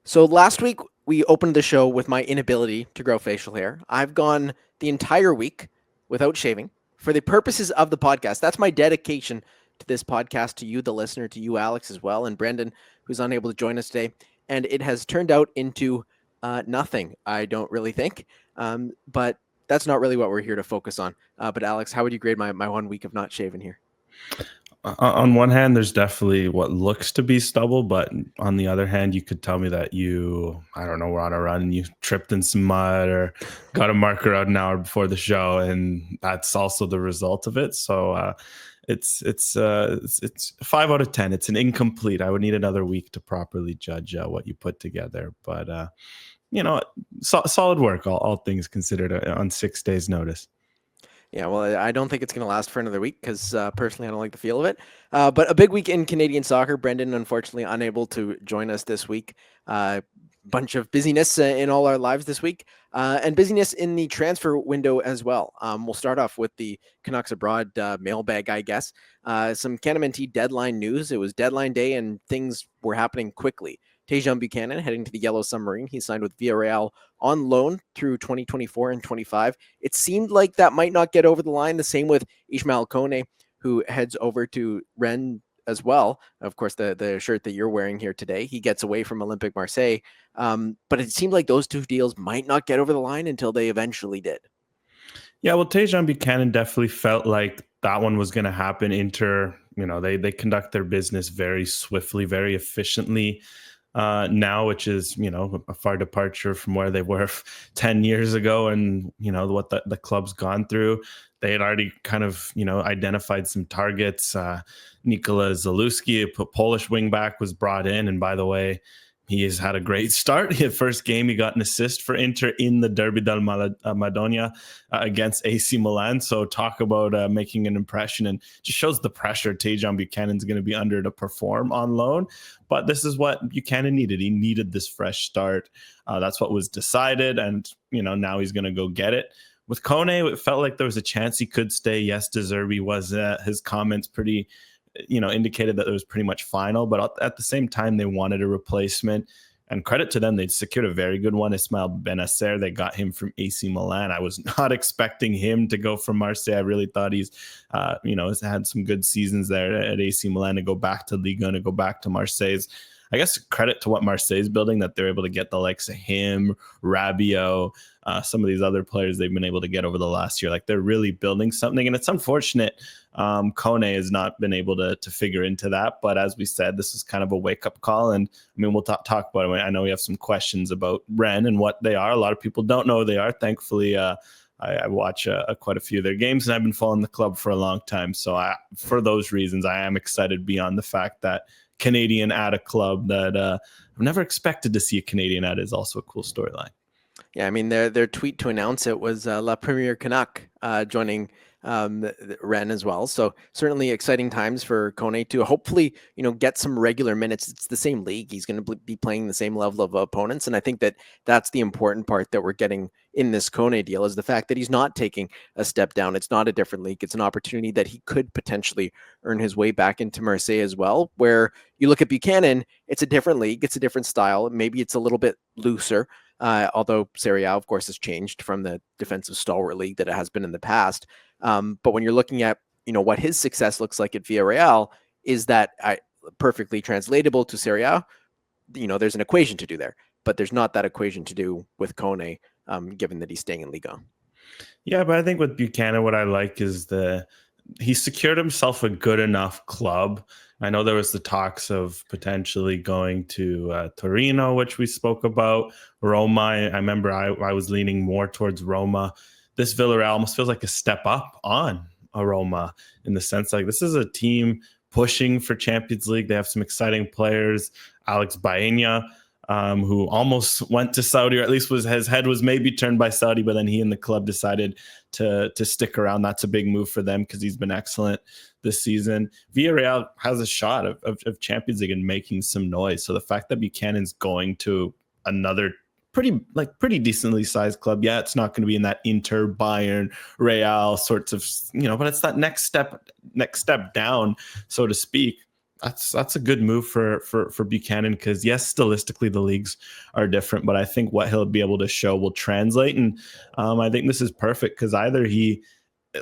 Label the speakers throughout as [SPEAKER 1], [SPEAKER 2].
[SPEAKER 1] So last week we opened the show with my inability to grow facial hair. I've gone the entire week without shaving for the purposes of the podcast. That's my dedication to this podcast, to you, the listener, to you, Alex, as well, and Brendan, who's unable to join us today. And it has turned out into nothing, I don't really think. But that's not really what we're here to focus on. But Alex, how would you grade my 1 week of not shaving here?
[SPEAKER 2] On one hand, there's definitely what looks to be stubble, but on the other hand, you could tell me that I don't know, were on a run and you tripped in some mud or got a marker out an hour before the show, and that's also the result of it. So it's 5 out of 10. It's an incomplete. I would need another week to properly judge what you put together, but solid work, all things considered, on 6 days' notice.
[SPEAKER 1] Yeah, well, I don't think it's going to last for another week because personally I don't like the feel of it. But a big week in Canadian soccer. Brendan, unfortunately, unable to join us this week. Bunch of busyness in all our lives this week, and busyness in the transfer window as well. We'll start off with the Canucks Abroad mailbag, I guess. Some CanMNT deadline news. It was deadline day and things were happening quickly. Tajon Buchanan heading to the Yellow Submarine. He signed with Villarreal on loan through 2024 and 25. It seemed like that might not get over the line. The same with Ismail Konè, who heads over to Rennes as well. Of course, the shirt that you're wearing here today, he gets away from Olympique Marseille. But it seemed like those two deals might not get over the line until they eventually did.
[SPEAKER 2] Yeah, well, Tajon Buchanan definitely felt like that one was going to happen. Inter, they conduct their business very swiftly, very efficiently. Now, which is, a far departure from where they were 10 years ago and, what the club's gone through. They had already kind of, identified some targets. Nikola Zalewski, a Polish wingback, was brought in. And by the way, he has had a great start. His first game, he got an assist for Inter in the Derby del Madonia against AC Milan. So talk about making an impression, and just shows the pressure Tajon Buchanan's going to be under to perform on loan. But this is what Buchanan needed. He needed this fresh start. That's what was decided. And, now he's going to go get it. With Konè, it felt like there was a chance he could stay. Yes, De Zerbi was his comments pretty indicated that it was pretty much final, but at the same time, they wanted a replacement, and credit to them, they secured a very good one. Ismail Benacer, they got him from AC Milan. I was not expecting him to go from Marseille. I really thought he's, has had some good seasons there at AC Milan, to go back to Liga and to go back to Marseille's. I guess credit to what Marseille's building, that they're able to get the likes of him, Rabiot, some of these other players they've been able to get over the last year. Like, they're really building something, and it's unfortunate Konè has not been able to figure into that. But as we said, this is kind of a wake-up call, and I mean, we'll talk about it. I know we have some questions about Rennes and what they are. A lot of people don't know who they are. Thankfully, I watch quite a few of their games, and I've been following the club for a long time. So for those reasons, I am excited beyond the fact that Canadian at a club that I've never expected to see a Canadian at is also a cool storyline.
[SPEAKER 1] Yeah, I mean, their tweet to announce it was La Première Canuck joining Rennes as well. So certainly exciting times for Konè to hopefully, get some regular minutes. It's the same league. He's going to be playing the same level of opponents. And I think that that's the important part that we're getting in this Konè deal, is the fact that he's not taking a step down. It's not a different league. It's an opportunity that he could potentially earn his way back into Marseille as well, where you look at Buchanan, it's a different league. It's a different style. Maybe it's a little bit looser. Although Serie A, of course, has changed from the defensive stalwart league that it has been in the past. But when you're looking at, what his success looks like at Villarreal, is that perfectly translatable to Serie A? There's an equation to do there, but there's not that equation to do with Konè, given that he's staying in Liga.
[SPEAKER 2] Yeah, but I think with Buchanan, what I like is he secured himself a good enough club. I know there was the talks of potentially going to Torino, which we spoke about. Roma, I remember I was leaning more towards Roma. This Villarreal almost feels like a step up on a Roma, in the sense like this is a team pushing for Champions League. They have some exciting players. Alex Baena, who almost went to Saudi, or at least his head was maybe turned by Saudi, but then he and the club decided to stick around. That's a big move for them because he's been excellent this season. Villarreal has a shot of Champions League and making some noise. So the fact that Buchanan's going to another pretty decently sized club, yeah, it's not going to be in that Inter, Bayern, Real sorts of, but it's that next step down, so to speak. That's a good move for Buchanan, because yes, stylistically the leagues are different, but I think what he'll be able to show will translate. And I think this is perfect, because either he,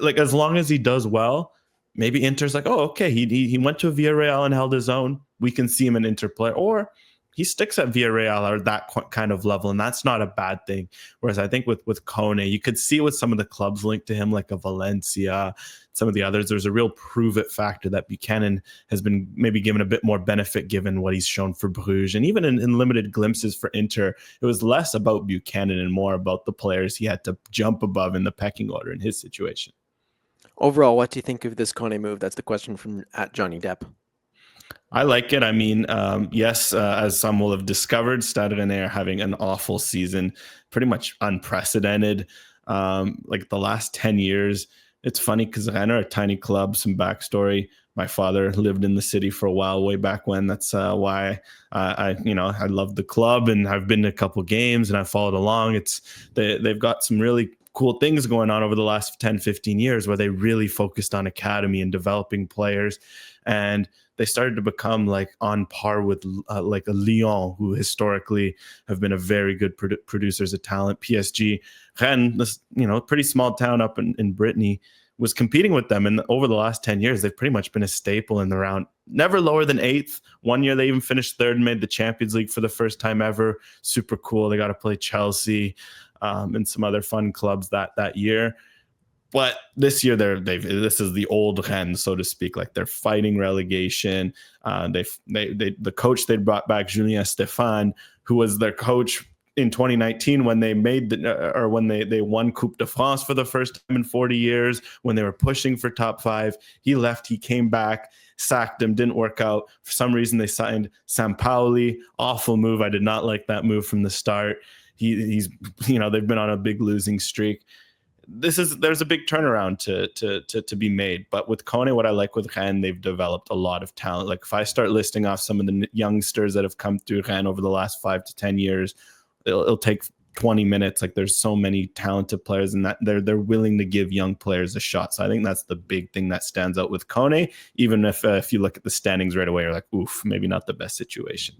[SPEAKER 2] like, as long as he does well, maybe Inter's like, oh, okay, he went to Villarreal and held his own. We can see him in Inter play, or he sticks at Villarreal or that kind of level, and that's not a bad thing. Whereas I think with Konè, you could see with some of the clubs linked to him, like a Valencia, some of the others, there's a real prove it factor that Buchanan has been maybe given a bit more benefit given what he's shown for Bruges. And even in limited glimpses for Inter, it was less about Buchanan and more about the players he had to jump above in the pecking order in his situation.
[SPEAKER 1] Overall, what do you think of this Konè move? That's the question from at Johnny Depp.
[SPEAKER 2] I like it. I mean, yes, as some will have discovered, Stade Rennais are having an awful season, pretty much unprecedented. Like the last 10 years, it's funny because Rennes are a tiny club. Some backstory: my father lived in the city for a while, way back when. That's why I love the club, and I've been to a couple games and I followed along. They've got some really cool things going on over the last 10, 15 years where they really focused on academy and developing players. And they started to become like on par with like a Lyon, who historically have been a very good producers of talent. PSG, Rennes, this pretty small town up in Brittany, was competing with them. And over the last 10 years, they've pretty much been a staple in the round. Never lower than 8th. One year they even finished 3rd and made the Champions League for the first time ever. Super cool. They got to play Chelsea and some other fun clubs that year. But this year, this is the old Rennes, so to speak. Like, they're fighting relegation. The coach they brought back, Julien Stéphane, who was their coach in 2019 when they made when they won Coupe de France for the first time in 40 years, when they were pushing for top 5. He left, he came back, sacked him, didn't work out. For some reason, they signed Sampaoli. Awful move. I did not like that move from the start. He's they've been on a big losing streak. There's a big turnaround to be made. But with Konè, what I like with Rennes, they've developed a lot of talent. Like, if I start listing off some of the youngsters that have come through Rennes over the last 5 to 10 years, it'll take 20 minutes. Like, there's so many talented players, and that they're willing to give young players a shot. So I think that's the big thing that stands out with Konè, even if you look at the standings right away, you're like, oof, maybe not the best situation.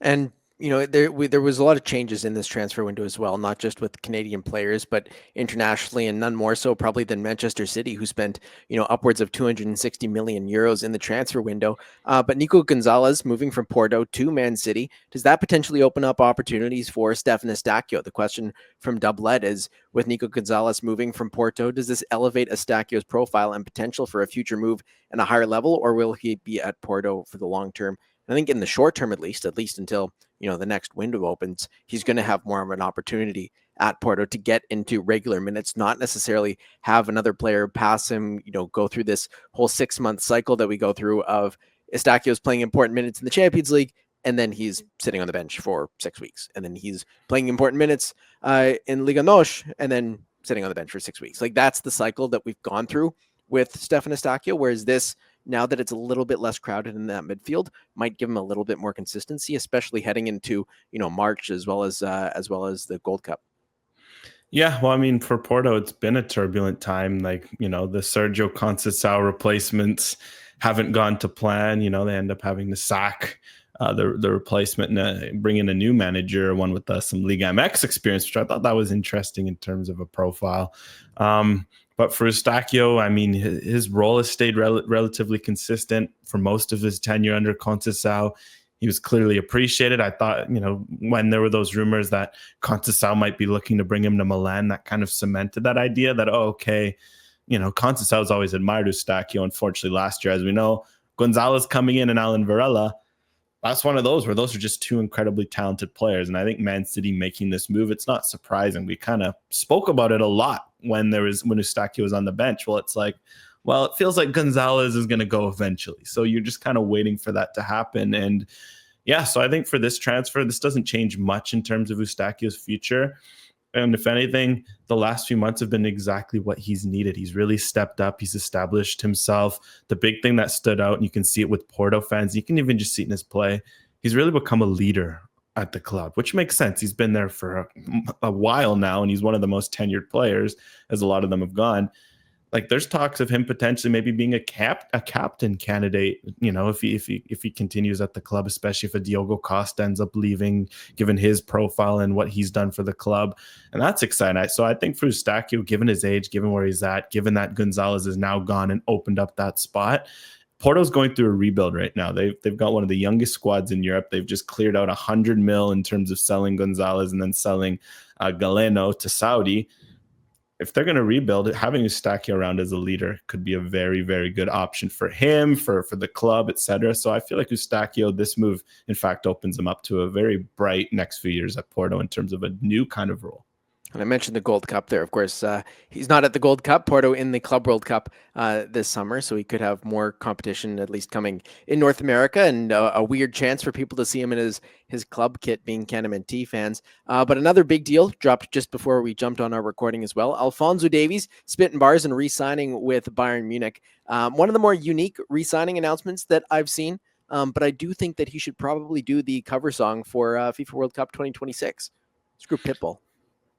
[SPEAKER 1] And there was a lot of changes in this transfer window as well, not just with Canadian players, but internationally, and none more so probably than Manchester City, who spent upwards of 260 million euros in the transfer window. But Nico Gonzalez moving from Porto to Man City, does that potentially open up opportunities for Stefan Eustáquio? The question from Doublet is, with Nico Gonzalez moving from Porto, does this elevate Eustáquio's profile and potential for a future move at a higher level, or will he be at Porto for the long term? I think in the short term, at least until the next window opens, he's going to have more of an opportunity at Porto to get into regular minutes, not necessarily have another player pass him, go through this whole 6-month cycle that we go through of Eustáquio's playing important minutes in the Champions League, and then he's sitting on the bench for 6 weeks, and then he's playing important minutes in Liga NOS, and then sitting on the bench for 6 weeks. Like, that's the cycle that we've gone through with Stefan Eustáquio, whereas this, now that it's a little bit less crowded in that midfield, might give him a little bit more consistency, especially heading into March as well as the Gold Cup.
[SPEAKER 2] Yeah, well, I mean, for Porto, it's been a turbulent time. Like, the Sergio Conceição replacements haven't gone to plan. They end up having to sack the replacement and bring in a new manager, one with some Liga MX experience, which I thought that was interesting in terms of a profile. But for Eustáquio, I mean, his role has stayed relatively consistent for most of his tenure under Conceição. He was clearly appreciated. I thought, when there were those rumors that Conceição might be looking to bring him to Milan, that kind of cemented that idea that, Conceição's always admired Eustáquio. Unfortunately, last year, as we know, Gonzalez coming in and Alan Varela, that's one of those where those are just two incredibly talented players. And I think Man City making this move, it's not surprising. We kind of spoke about it a lot when Eustáquio was on the bench. Well, it's like, it feels like Gonzalez is going to go eventually. So you're just kind of waiting for that to happen. And yeah, so I think for this transfer, this doesn't change much in terms of Eustáquio's future. And if anything, the last few months have been exactly what he's needed. He's really stepped up. He's established himself. The big thing that stood out, and you can see it with Porto fans, you can even just see it in his play, he's really become a leader at the club, which makes sense. He's been there for a while now, and he's one of the most tenured players, as a lot of them have gone. like there's talks of him potentially maybe being a captain candidate, if he continues at the club, especially if a Diogo Costa ends up leaving, given his profile and what he's done for the club. And that's exciting. So I think for Eustáquio, given his age, given where he's at, given that Gonzalez is now gone and opened up that spot, Porto's going through a rebuild right now. They've got one of the youngest squads in Europe. They've just cleared out 100 mil in terms of selling Gonzalez and then selling Galeno to Saudi. If they're going to rebuild it, having Eustáquio around as a leader could be a very, very good option for him, for the club, etc. So I feel like Eustáquio, this move, in fact, opens him up to a very bright next few years at Porto in terms of a new kind of role.
[SPEAKER 1] And I mentioned the Gold Cup there. Of course, he's not at the Gold Cup, Porto in the Club World Cup this summer, so he could have more competition at least coming in North America, and a weird chance for people to see him in his club kit, being CanMNT fans. But another big deal dropped just before we jumped on our recording as well. Alphonso Davies spitting bars and re-signing with Bayern Munich. One of the more unique re-signing announcements that I've seen, but I do think that he should probably do the cover song for FIFA World Cup 2026. Screw Pitbull.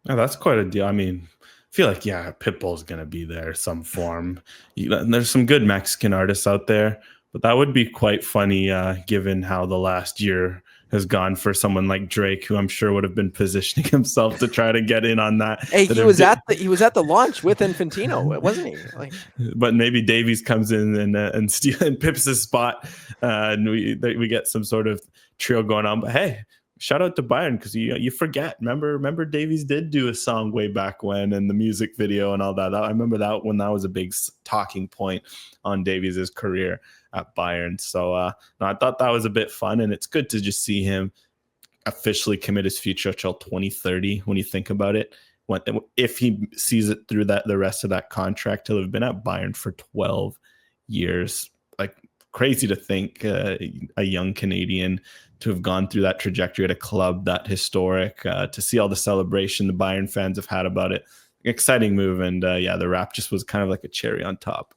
[SPEAKER 2] Oh, that's quite a deal. I mean, I feel like, Pitbull's going to be there some form. There's some good Mexican artists out there, but that would be quite funny given how the last year has gone for someone like Drake, who I'm sure would have been positioning himself to try to get in on that.
[SPEAKER 1] Hey, he was at the launch with Infantino, wasn't he?
[SPEAKER 2] But maybe Davies comes in and pips his spot, and we get some sort of trio going on. But hey, shout out to Bayern, because you forget. Remember Davies did do a song way back when, and the music video and all that. I remember that when that was a big talking point on Davies' career at Bayern. So I thought that was a bit fun, and it's good to just see him officially commit his future till 2030. When you think about it, if he sees it through the rest of that contract, he'll have been at Bayern for 12 years. Like, crazy to think a young Canadian to have gone through that trajectory at a club that historic, to see all the celebration the Bayern fans have had about it. Exciting move. And the wrap just was kind of like a cherry on top.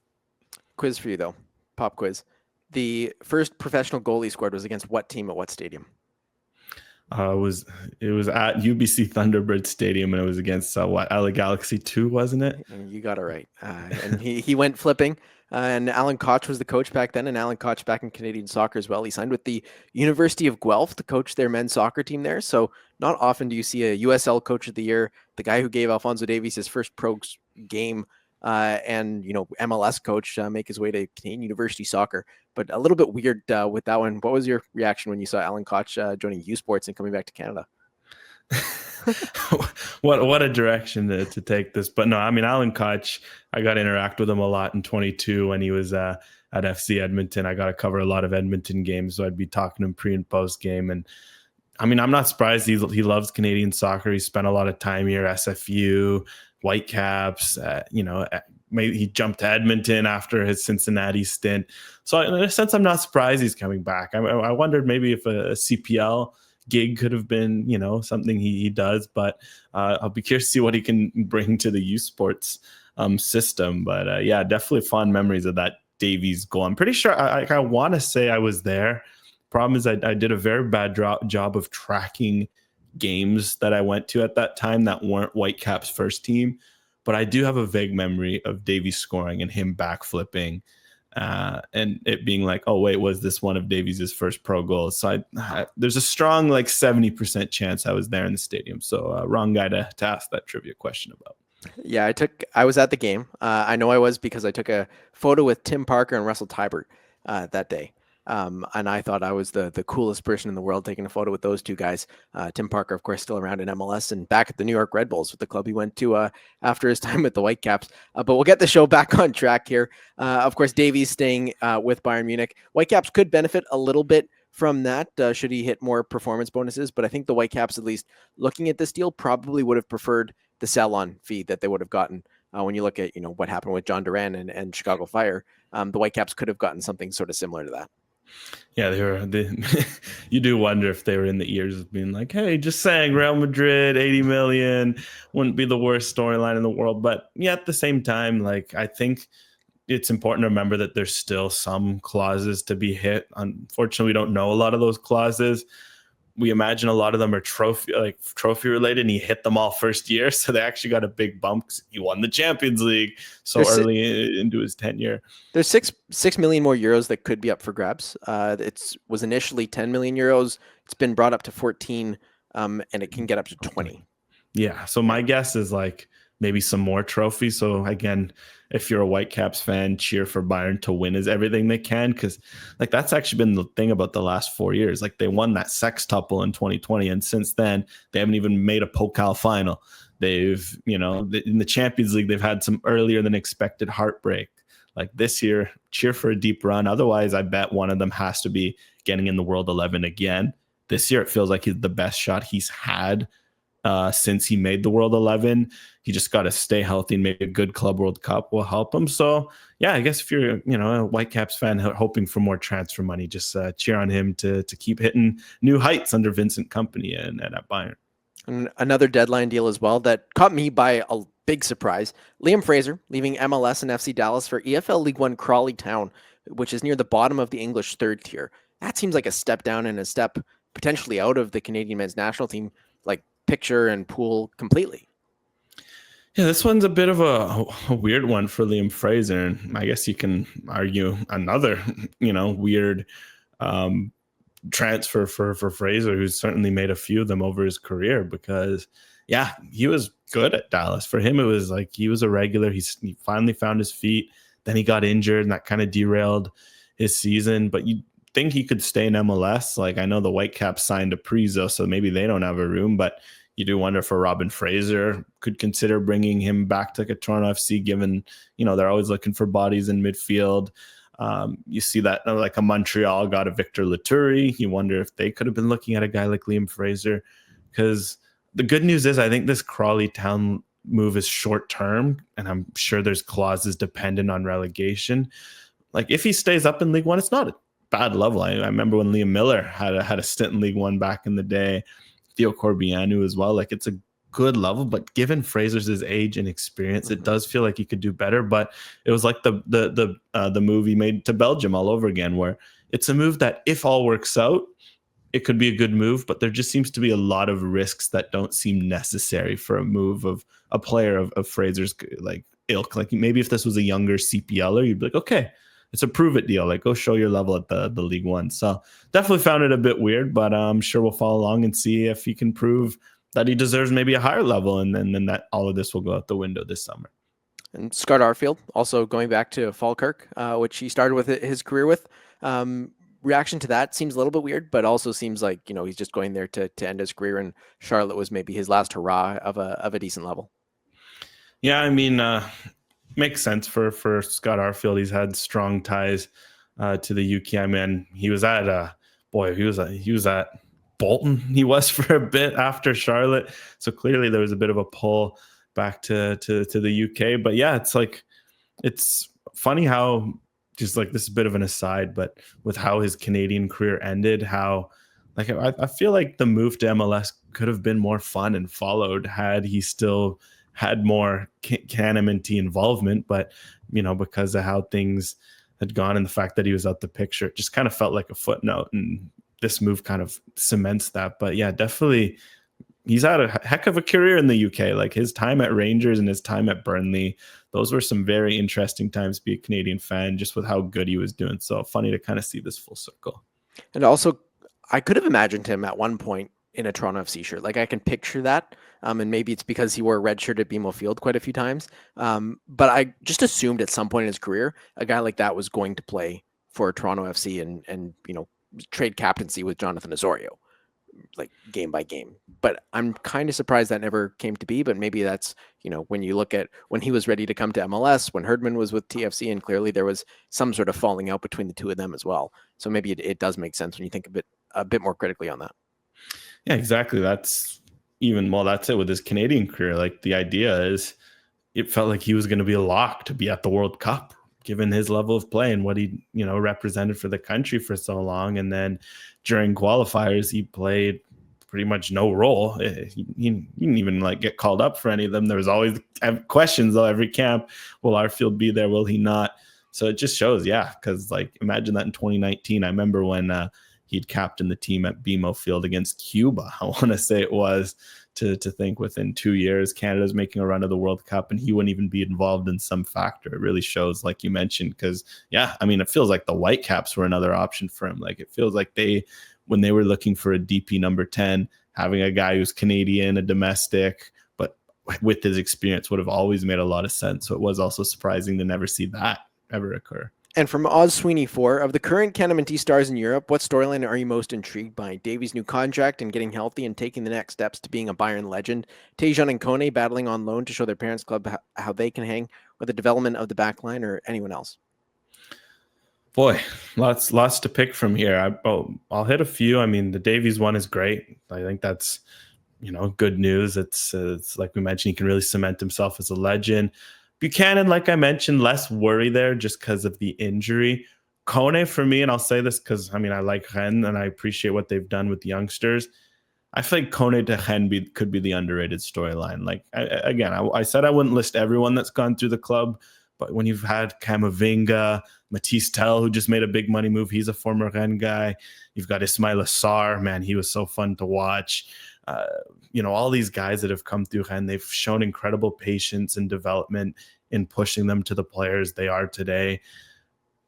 [SPEAKER 1] Quiz for you, though. Pop quiz. The first professional goal he scored was against what team at what stadium?
[SPEAKER 2] It was at UBC Thunderbird Stadium, and it was against LA Galaxy 2, wasn't it?
[SPEAKER 1] And you got it right. And he went flipping. And Alan Koch was the coach back then, and Alan Koch back in Canadian soccer as well. He signed with the University of Guelph to coach their men's soccer team there. So not often do you see a USL Coach of the Year, the guy who gave Alphonso Davies his first pro game, and MLS coach make his way to Canadian University soccer. But a little bit weird with that one. What was your reaction when you saw Alan Koch joining U Sports and coming back to Canada?
[SPEAKER 2] What a direction to take this. But no, I mean, Alan Koch, I got to interact with him a lot in 22 when he was at FC Edmonton. I got to cover a lot of Edmonton games, so I'd be talking to him pre and post game. And I mean, I'm not surprised he loves Canadian soccer. He spent a lot of time here, SFU, Whitecaps, maybe he jumped to Edmonton after his Cincinnati stint. So in a sense, I'm not surprised he's coming back. I wondered maybe if a CPL gig could have been, something he does, but I'll be curious to see what he can bring to the U Sports system. But definitely fond memories of that Davies goal. I'm pretty sure I want to say I was there. Problem is I did a very bad job of tracking games that I went to at that time that weren't Whitecaps first team, but I do have a vague memory of Davies scoring and him backflipping, and it being like, oh wait, was this one of Davies' first pro goals? So there's a strong 70% chance I was there in the stadium. So wrong guy to ask that trivia question about.
[SPEAKER 1] Yeah, I was at the game. I know I was because I took a photo with Tim Parker and Russell Tybert that day. And I thought I was the coolest person in the world taking a photo with those two guys. Tim Parker, of course, still around in MLS and back at the New York Red Bulls with the club he went to after his time with the Whitecaps. But we'll get the show back on track here. Of course, Davies staying with Bayern Munich. Whitecaps could benefit a little bit from that should he hit more performance bonuses. But I think the Whitecaps, at least looking at this deal, probably would have preferred the sell-on fee that they would have gotten. When you look at what happened with John Duran and Chicago Fire, the Whitecaps could have gotten something sort of similar to that.
[SPEAKER 2] Yeah, you do wonder if they were in the ears of being like, hey, just saying Real Madrid, 80 million wouldn't be the worst storyline in the world. But yeah, at the same time, I think it's important to remember that there's still some clauses to be hit. Unfortunately, we don't know a lot of those clauses. we imagine a lot of them are trophy related, and he hit them all first year. So they actually got a big bump because he won the Champions League so early into his tenure.
[SPEAKER 1] There's 6 million more euros that could be up for grabs. It was initially 10 million euros. It's been brought up to 14, and it can get up to 20.
[SPEAKER 2] Yeah. So my guess is like maybe some more trophies. So again, if you're a Whitecaps fan, cheer for Bayern to win is everything they can, because like that's actually been the thing about the last 4 years. Like they won that sextuple in 2020, and since then they haven't even made a Pokal final. They've, in the Champions League, they've had some earlier than expected heartbreak. Like this year, cheer for a deep run. Otherwise, I bet one of them has to be getting in the World 11 again. This year, it feels like he's the best shot he's had since he made the World 11. He just got to stay healthy, and maybe a good Club World Cup will help him. So, yeah, I guess if you're, a Whitecaps fan hoping for more transfer money, just cheer on him to keep hitting new heights under Vincent Kompany and at Bayern.
[SPEAKER 1] And another deadline deal as well that caught me by a big surprise. Liam Fraser leaving MLS and FC Dallas for EFL League One Crawley Town, which is near the bottom of the English third tier. That seems like a step down and a step potentially out of the Canadian men's national team, like picture and pool completely.
[SPEAKER 2] Yeah, this one's a bit of a weird one for Liam Fraser. And I guess you can argue another, weird transfer for Fraser, who's certainly made a few of them over his career, because yeah, he was good at Dallas. For him, it was like he was a regular. He finally found his feet. Then he got injured, and that kind of derailed his season. But you think he could stay in MLS? Like, I know the Whitecaps signed a Prizo, so maybe they don't have a room, but you do wonder if Robin Fraser could consider bringing him back to like a Toronto FC, given, they're always looking for bodies in midfield. You see that like a Montreal got a Victor Laturi. You wonder if they could have been looking at a guy like Liam Fraser, because the good news is I think this Crawley Town move is short term, and I'm sure there's clauses dependent on relegation. Like if he stays up in League One, it's not a bad level. I remember when Liam Miller had a stint in League One back in the day, Theo Corbianu as well. Like it's a good level, but given Fraser's age and experience, it does feel like he could do better. But it was like the move he made to Belgium all over again, where it's a move that if all works out, it could be a good move, but there just seems to be a lot of risks that don't seem necessary for a move of a player of Fraser's like ilk. Like maybe if this was a younger CPLer, you'd be like, okay, it's a prove it deal. Like go show your level at the League One. So definitely found it a bit weird, but I'm sure we'll follow along and see if he can prove that he deserves maybe a higher level, and then that all of this will go out the window this summer.
[SPEAKER 1] And Scott Arfield also going back to Falkirk, which he started with his career with. Reaction to that seems a little bit weird, but also seems like, he's just going there to end his career, and Charlotte was maybe his last hurrah of a decent level. Yeah,
[SPEAKER 2] I mean, makes sense for Scott Arfield. He's had strong ties to the UK. I mean, he was at he was at Bolton. He was for a bit after Charlotte, so clearly there was a bit of a pull back to the UK. But yeah, it's funny how, just like this is a bit of an aside, but with how his Canadian career ended, how like I feel like the move to MLS could have been more fun and followed had he still had more CanMNT involvement. But because of how things had gone and the fact that he was out the picture, it just kind of felt like a footnote, and this move kind of cements that. But yeah, definitely he's had a heck of a career in the UK. Like his time at Rangers and his time at Burnley, those were some very interesting times to be a Canadian fan, just with how good he was doing. So funny to kind of see this full circle.
[SPEAKER 1] And also, I could have imagined him at one point in a Toronto FC shirt. Like I can picture that. And maybe it's because he wore a red shirt at BMO Field quite a few times. But I just assumed at some point in his career, a guy like that was going to play for Toronto FC and trade captaincy with Jonathan Osorio, like game by game. But I'm kind of surprised that never came to be. But maybe that's, when you look at when he was ready to come to MLS, when Herdman was with TFC, and clearly there was some sort of falling out between the two of them as well. So maybe it does make sense when you think a bit more critically on that.
[SPEAKER 2] Yeah, exactly. That's it with his Canadian career. Like the idea is it felt like he was going to be a lock to be at the World Cup, given his level of play and what he, represented for the country for so long. And then during qualifiers, he played pretty much no role. He didn't even get called up for any of them. There was always questions though, every camp. Will Arfield be there? Will he not? So it just shows, because imagine that in 2019. I remember when he'd captained the team at BMO Field against Cuba. I want to say it was, to think within 2 years, Canada's making a run of the World Cup and he wouldn't even be involved in some factor. It really shows, like you mentioned, because, yeah, I mean, it feels like the Whitecaps were another option for him. Like, it feels like when they were looking for a DP number 10, having a guy who's Canadian, a domestic, but with his experience would have always made a lot of sense. So it was also surprising to never see that ever occur.
[SPEAKER 1] And from Oz Sweeney 4, of the current CanMNT stars in Europe, what storyline are you most intrigued by? Davies' new contract and getting healthy and taking the next steps to being a Bayern legend, Paton and Konè battling on loan to show their parents' club how they can hang, or the development of the back line, or anyone else?
[SPEAKER 2] Boy, lots to pick from here. I'll hit a few. I mean, the Davies one is great. I think that's, good news. It's like we mentioned, he can really cement himself as a legend. Buchanan, like I mentioned, less worry there just because of the injury. Konè, for me, and I'll say this because, I mean, I like Rennes and I appreciate what they've done with the youngsters. I think Konè to Rennes could be the underrated storyline. Like, I said I wouldn't list everyone that's gone through the club, but when you've had Camavinga, Matisse Tell, who just made a big money move, he's a former Rennes guy. You've got Ismail Assar, man, he was so fun to watch. All these guys that have come through Rennes, they've shown incredible patience and development in pushing them to the players they are today.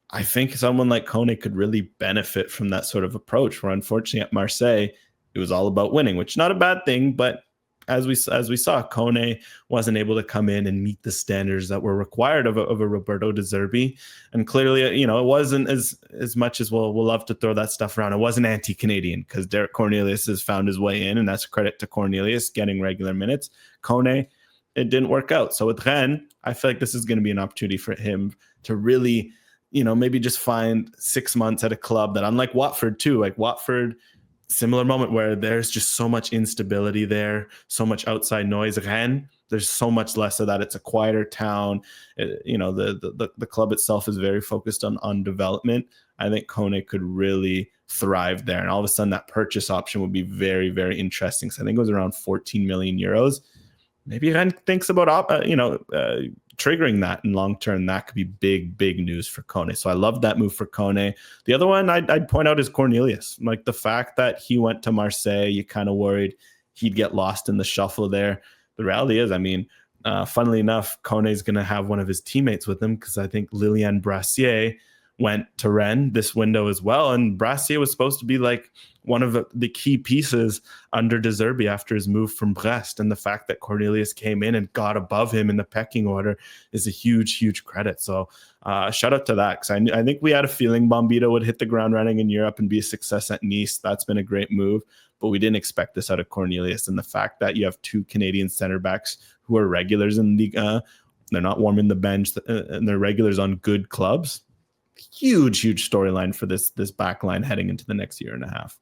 [SPEAKER 2] I think someone like Konè could really benefit from that sort of approach, where unfortunately at Marseille, it was all about winning, which is not a bad thing, but as we saw, Konè wasn't able to come in and meet the standards that were required of a Roberto De Zerbi. And clearly, it wasn't as much as we'll love to throw that stuff around. It wasn't anti-Canadian because Derek Cornelius has found his way in, and that's a credit to Cornelius getting regular minutes. Konè, it didn't work out. So with Rennes, I feel like this is going to be an opportunity for him to really, maybe just find 6 months at a club that, unlike Watford too, like Watford, similar moment where there's just so much instability there, so much outside noise. Rennes, there's so much less of that. It's a quieter town. The club itself is very focused on development. I think Konè could really thrive there. And all of a sudden that purchase option would be very, very interesting. So I think it was around 14 million euros. Maybe Rennes thinks about, triggering that in long term. That could be big news for Konè. So I love that move for Konè. The other one I'd point out is Cornelius. Like, the fact that he went to Marseille, you kind of worried he'd get lost in the shuffle there. The reality is, funnily enough, Konè is going to have one of his teammates with him, because I think Lilian Brassier went to Rennes this window as well. And Brassier was supposed to be like one of the key pieces under De Zerbi after his move from Brest. And the fact that Cornelius came in and got above him in the pecking order is a huge credit. So shout out to that, because I think we had a feeling Bombito would hit the ground running in Europe and be a success at Nice. That's been a great move, but we didn't expect this out of Cornelius. And the fact that you have two Canadian center backs who are regulars in Ligue 1, they're not warming the bench, and they're regulars on good clubs. Huge storyline for this back line heading into the next year and a half.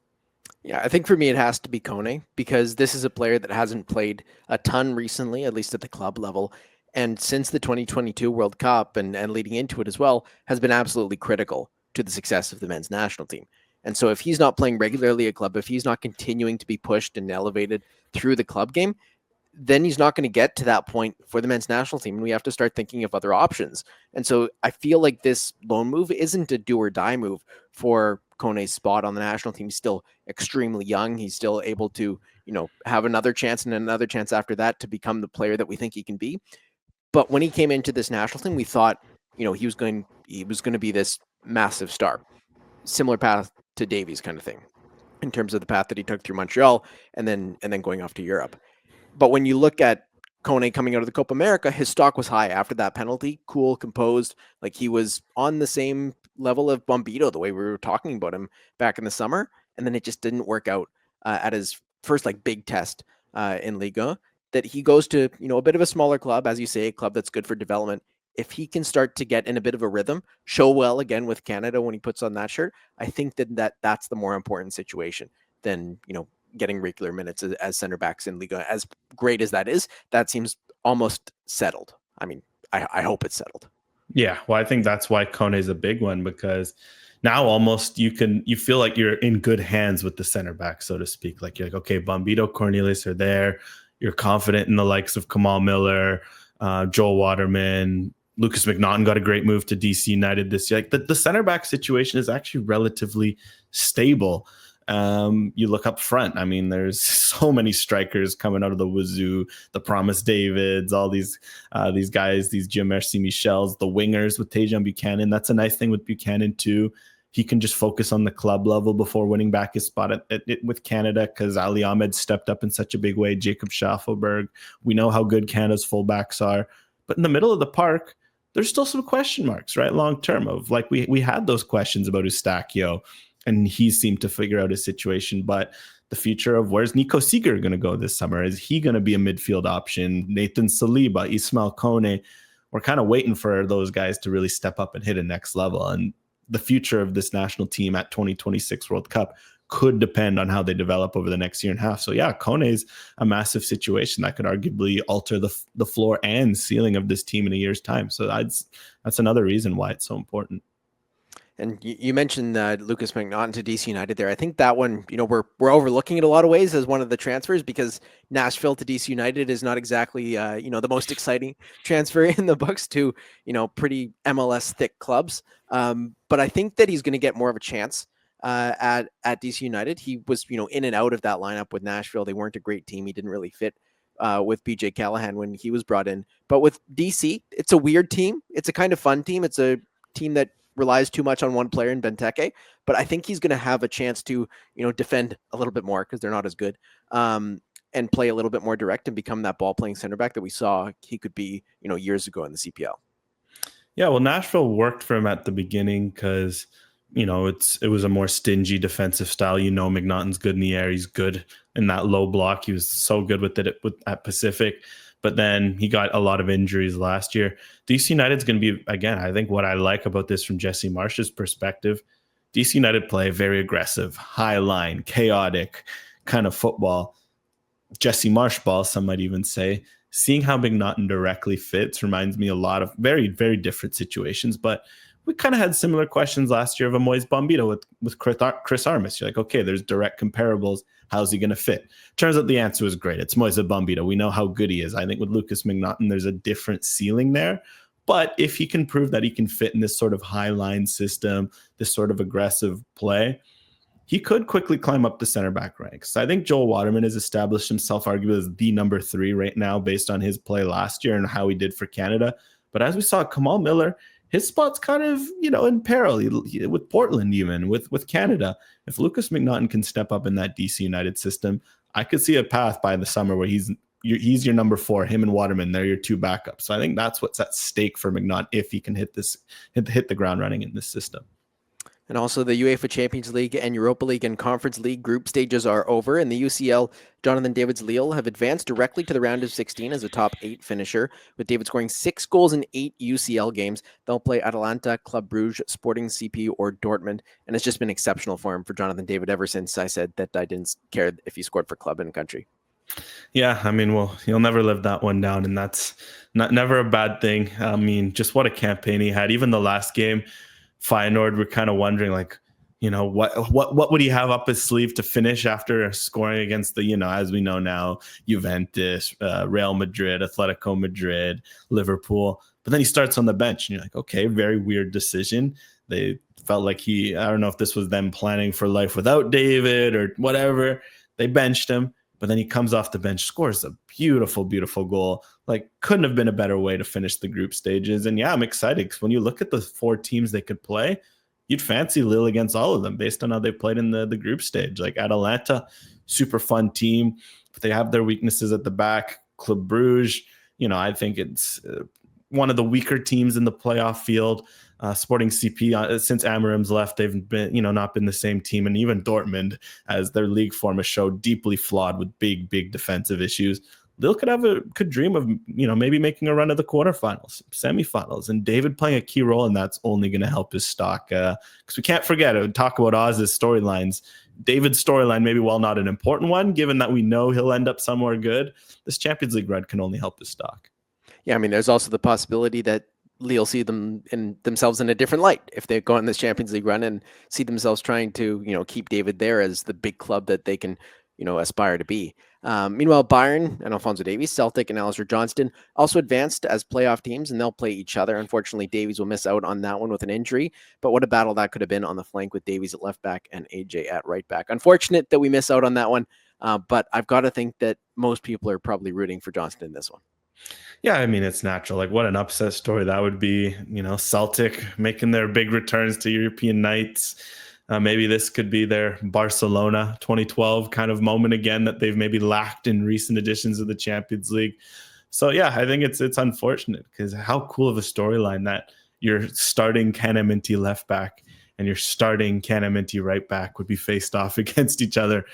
[SPEAKER 1] Yeah, I think for me it has to be Konè, because this is a player that hasn't played a ton recently, at least at the club level. And since the 2022 World Cup and leading into it as well, has been absolutely critical to the success of the men's national team. And so if he's not playing regularly at club, if he's not continuing to be pushed and elevated through the club game, then he's not going to get to that point for the men's national team. And we have to start thinking of other options. And so I feel like this loan move isn't a do or die move for Konè's spot on the national team. He's still extremely young. He's still able to, have another chance and another chance after that to become the player that we think he can be. But when he came into this national team, we thought, he was going to be this massive star, similar path to Davies kind of thing, in terms of the path that he took through Montreal and then going off to Europe. But when you look at Konè coming out of the Copa America, his stock was high after that penalty, cool, composed, like he was on the same level of Bombito, the way we were talking about him back in the summer. And then it just didn't work out at his first big test in Liga, that he goes to, a bit of a smaller club, as you say, a club that's good for development. If he can start to get in a bit of a rhythm, show well again with Canada when he puts on that shirt, I think that's the more important situation than, getting regular minutes as center backs in Liga. As great as that is, that seems almost settled. I mean, I hope it's settled.
[SPEAKER 2] Yeah, well, I think that's why Konè is a big one, because now almost you feel like you're in good hands with the center back, so to speak. Like, you're like, okay, Bombito, Cornelius are there. You're confident in the likes of Kamal Miller, Joel Waterman, Lucas McNaughton got a great move to DC United this year. Like the center back situation is actually relatively stable. You look up front. I mean, there's so many strikers coming out of the wazoo. The Promise Davids, all these guys, these Jim Merci Michels, the wingers with Tajon Buchanan. That's a nice thing with Buchanan too. He can just focus on the club level before winning back his spot with Canada, because Ali Ahmed stepped up in such a big way. Jacob Schaffelberg. We know how good Canada's fullbacks are. But in the middle of the park, there's still some question marks, right? Long term of like we had those questions about Eustachio, and he seemed to figure out his situation. But the future of where's Nico Seeger going to go this summer? Is he going to be a midfield option? Nathan Saliba, Ismail Konè. We're kind of waiting for those guys to really step up and hit a next level. And the future of this national team at 2026 World Cup could depend on how they develop over the next year and a half. So yeah, Kone's a massive situation that could arguably alter the floor and ceiling of this team in a year's time. So that's another reason why it's so important.
[SPEAKER 1] And you mentioned Lucas McNaughton to DC United there. I think that one, we're overlooking it a lot of ways as one of the transfers, because Nashville to DC United is not exactly, the most exciting transfer in the books to, pretty MLS thick clubs. But I think that he's going to get more of a chance at DC United. He was, in and out of that lineup with Nashville. They weren't a great team. He didn't really fit with BJ Callahan when he was brought in. But with DC, it's a weird team. It's a kind of fun team. It's a team that relies too much on one player in Benteke, but I think he's going to have a chance to, defend a little bit more because they're not as good, and play a little bit more direct and become that ball playing center back that we saw he could be, years ago in the CPL.
[SPEAKER 2] Yeah, well, Nashville worked for him at the beginning because, it was a more stingy defensive style. McNaughton's good in the air. He's good in that low block. He was so good with it at Pacific. But then he got a lot of injuries last year. DC United's going to be, again, I think what I like about this from Jesse Marsh's perspective, DC United play very aggressive, high line, chaotic kind of football. Jesse Marsh ball, some might even say. Seeing how McNaughton directly fits reminds me a lot of very, very different situations. But we kind of had similar questions last year of a Moise Bombito with Chris Armas. You're like, okay, there's direct comparables. How's he going to fit? Turns out the answer was great. It's Moise Bombito. We know how good he is. I think with Lucas McNaughton, there's a different ceiling there. But if he can prove that he can fit in this sort of high line system, this sort of aggressive play, he could quickly climb up the center back ranks. I think Joel Waterman has established himself arguably as the number 3 right now based on his play last year and how he did for Canada. But as we saw, Kamal Miller, his spot's kind of, in peril with Portland, even with Canada. If Lucas McNaughton can step up in that DC United system, I could see a path by the summer where he's your number 4, him and Waterman, they're your 2 backups. So I think that's what's at stake for McNaughton if he can hit the ground running in this system.
[SPEAKER 1] And also the UEFA Champions League and Europa League and Conference League group stages are over. And the UCL, Jonathan David's Lille have advanced directly to the round of 16 as a top 8 finisher, with David scoring 6 goals in 8 UCL games. They'll play Atalanta, Club Brugge, Sporting CP, or Dortmund. And it's just been exceptional for him, for Jonathan David, ever since I said that I didn't care if he scored for club and country.
[SPEAKER 2] Yeah, I mean, well, he'll never live that one down, and that's never a bad thing. I mean, just what a campaign he had. Even the last game, Feyenoord were kind of wondering, like, what would he have up his sleeve to finish after scoring against the, as we know now, Juventus, Real Madrid, Atletico Madrid, Liverpool. But then he starts on the bench, and you're like, okay, very weird decision. They felt like I don't know if this was them planning for life without David or whatever. They benched him. But then he comes off the bench, scores a beautiful, beautiful goal. Like, couldn't have been a better way to finish the group stages. And yeah, I'm excited because when you look at the 4 teams they could play, you'd fancy Lille against all of them based on how they played in the group stage. Like Atalanta, super fun team, but they have their weaknesses at the back. Club Brugge, I think it's one of the weaker teams in the playoff field. Sporting CP, since Amarim's left, they've been, not been the same team. And even Dortmund, as their league form has showed, deeply flawed with big, big defensive issues. Lille could dream of, maybe making a run at the quarterfinals, semifinals, and David playing a key role, and that's only going to help his stock. Because we can't forget, talk about Oz's storylines. David's storyline, maybe while not an important one, given that we know he'll end up somewhere good, this Champions League run can only help his stock.
[SPEAKER 1] Yeah, I mean, there's also the possibility that Lille see themselves in a different light if they go on this Champions League run and see themselves trying to, keep David there as the big club that they can aspire to be. Meanwhile, Bayern and Alphonso Davies, Celtic and Alistair Johnston also advanced as playoff teams, and they'll play each other. Unfortunately, Davies will miss out on that one with an injury, but what a battle that could have been on the flank with Davies at left back and AJ at right back. Unfortunate that we miss out on that one, but I've got to think that most people are probably rooting for Johnston in this one.
[SPEAKER 2] Yeah, I mean, it's natural. Like, what an upset story that would be. Celtic making their big returns to European nights. Maybe this could be their Barcelona 2012 kind of moment again that they've maybe lacked in recent editions of the Champions League. So yeah, I think it's unfortunate, because how cool of a storyline that you're starting CanMNT left back and you're starting CanMNT right back would be faced off against each other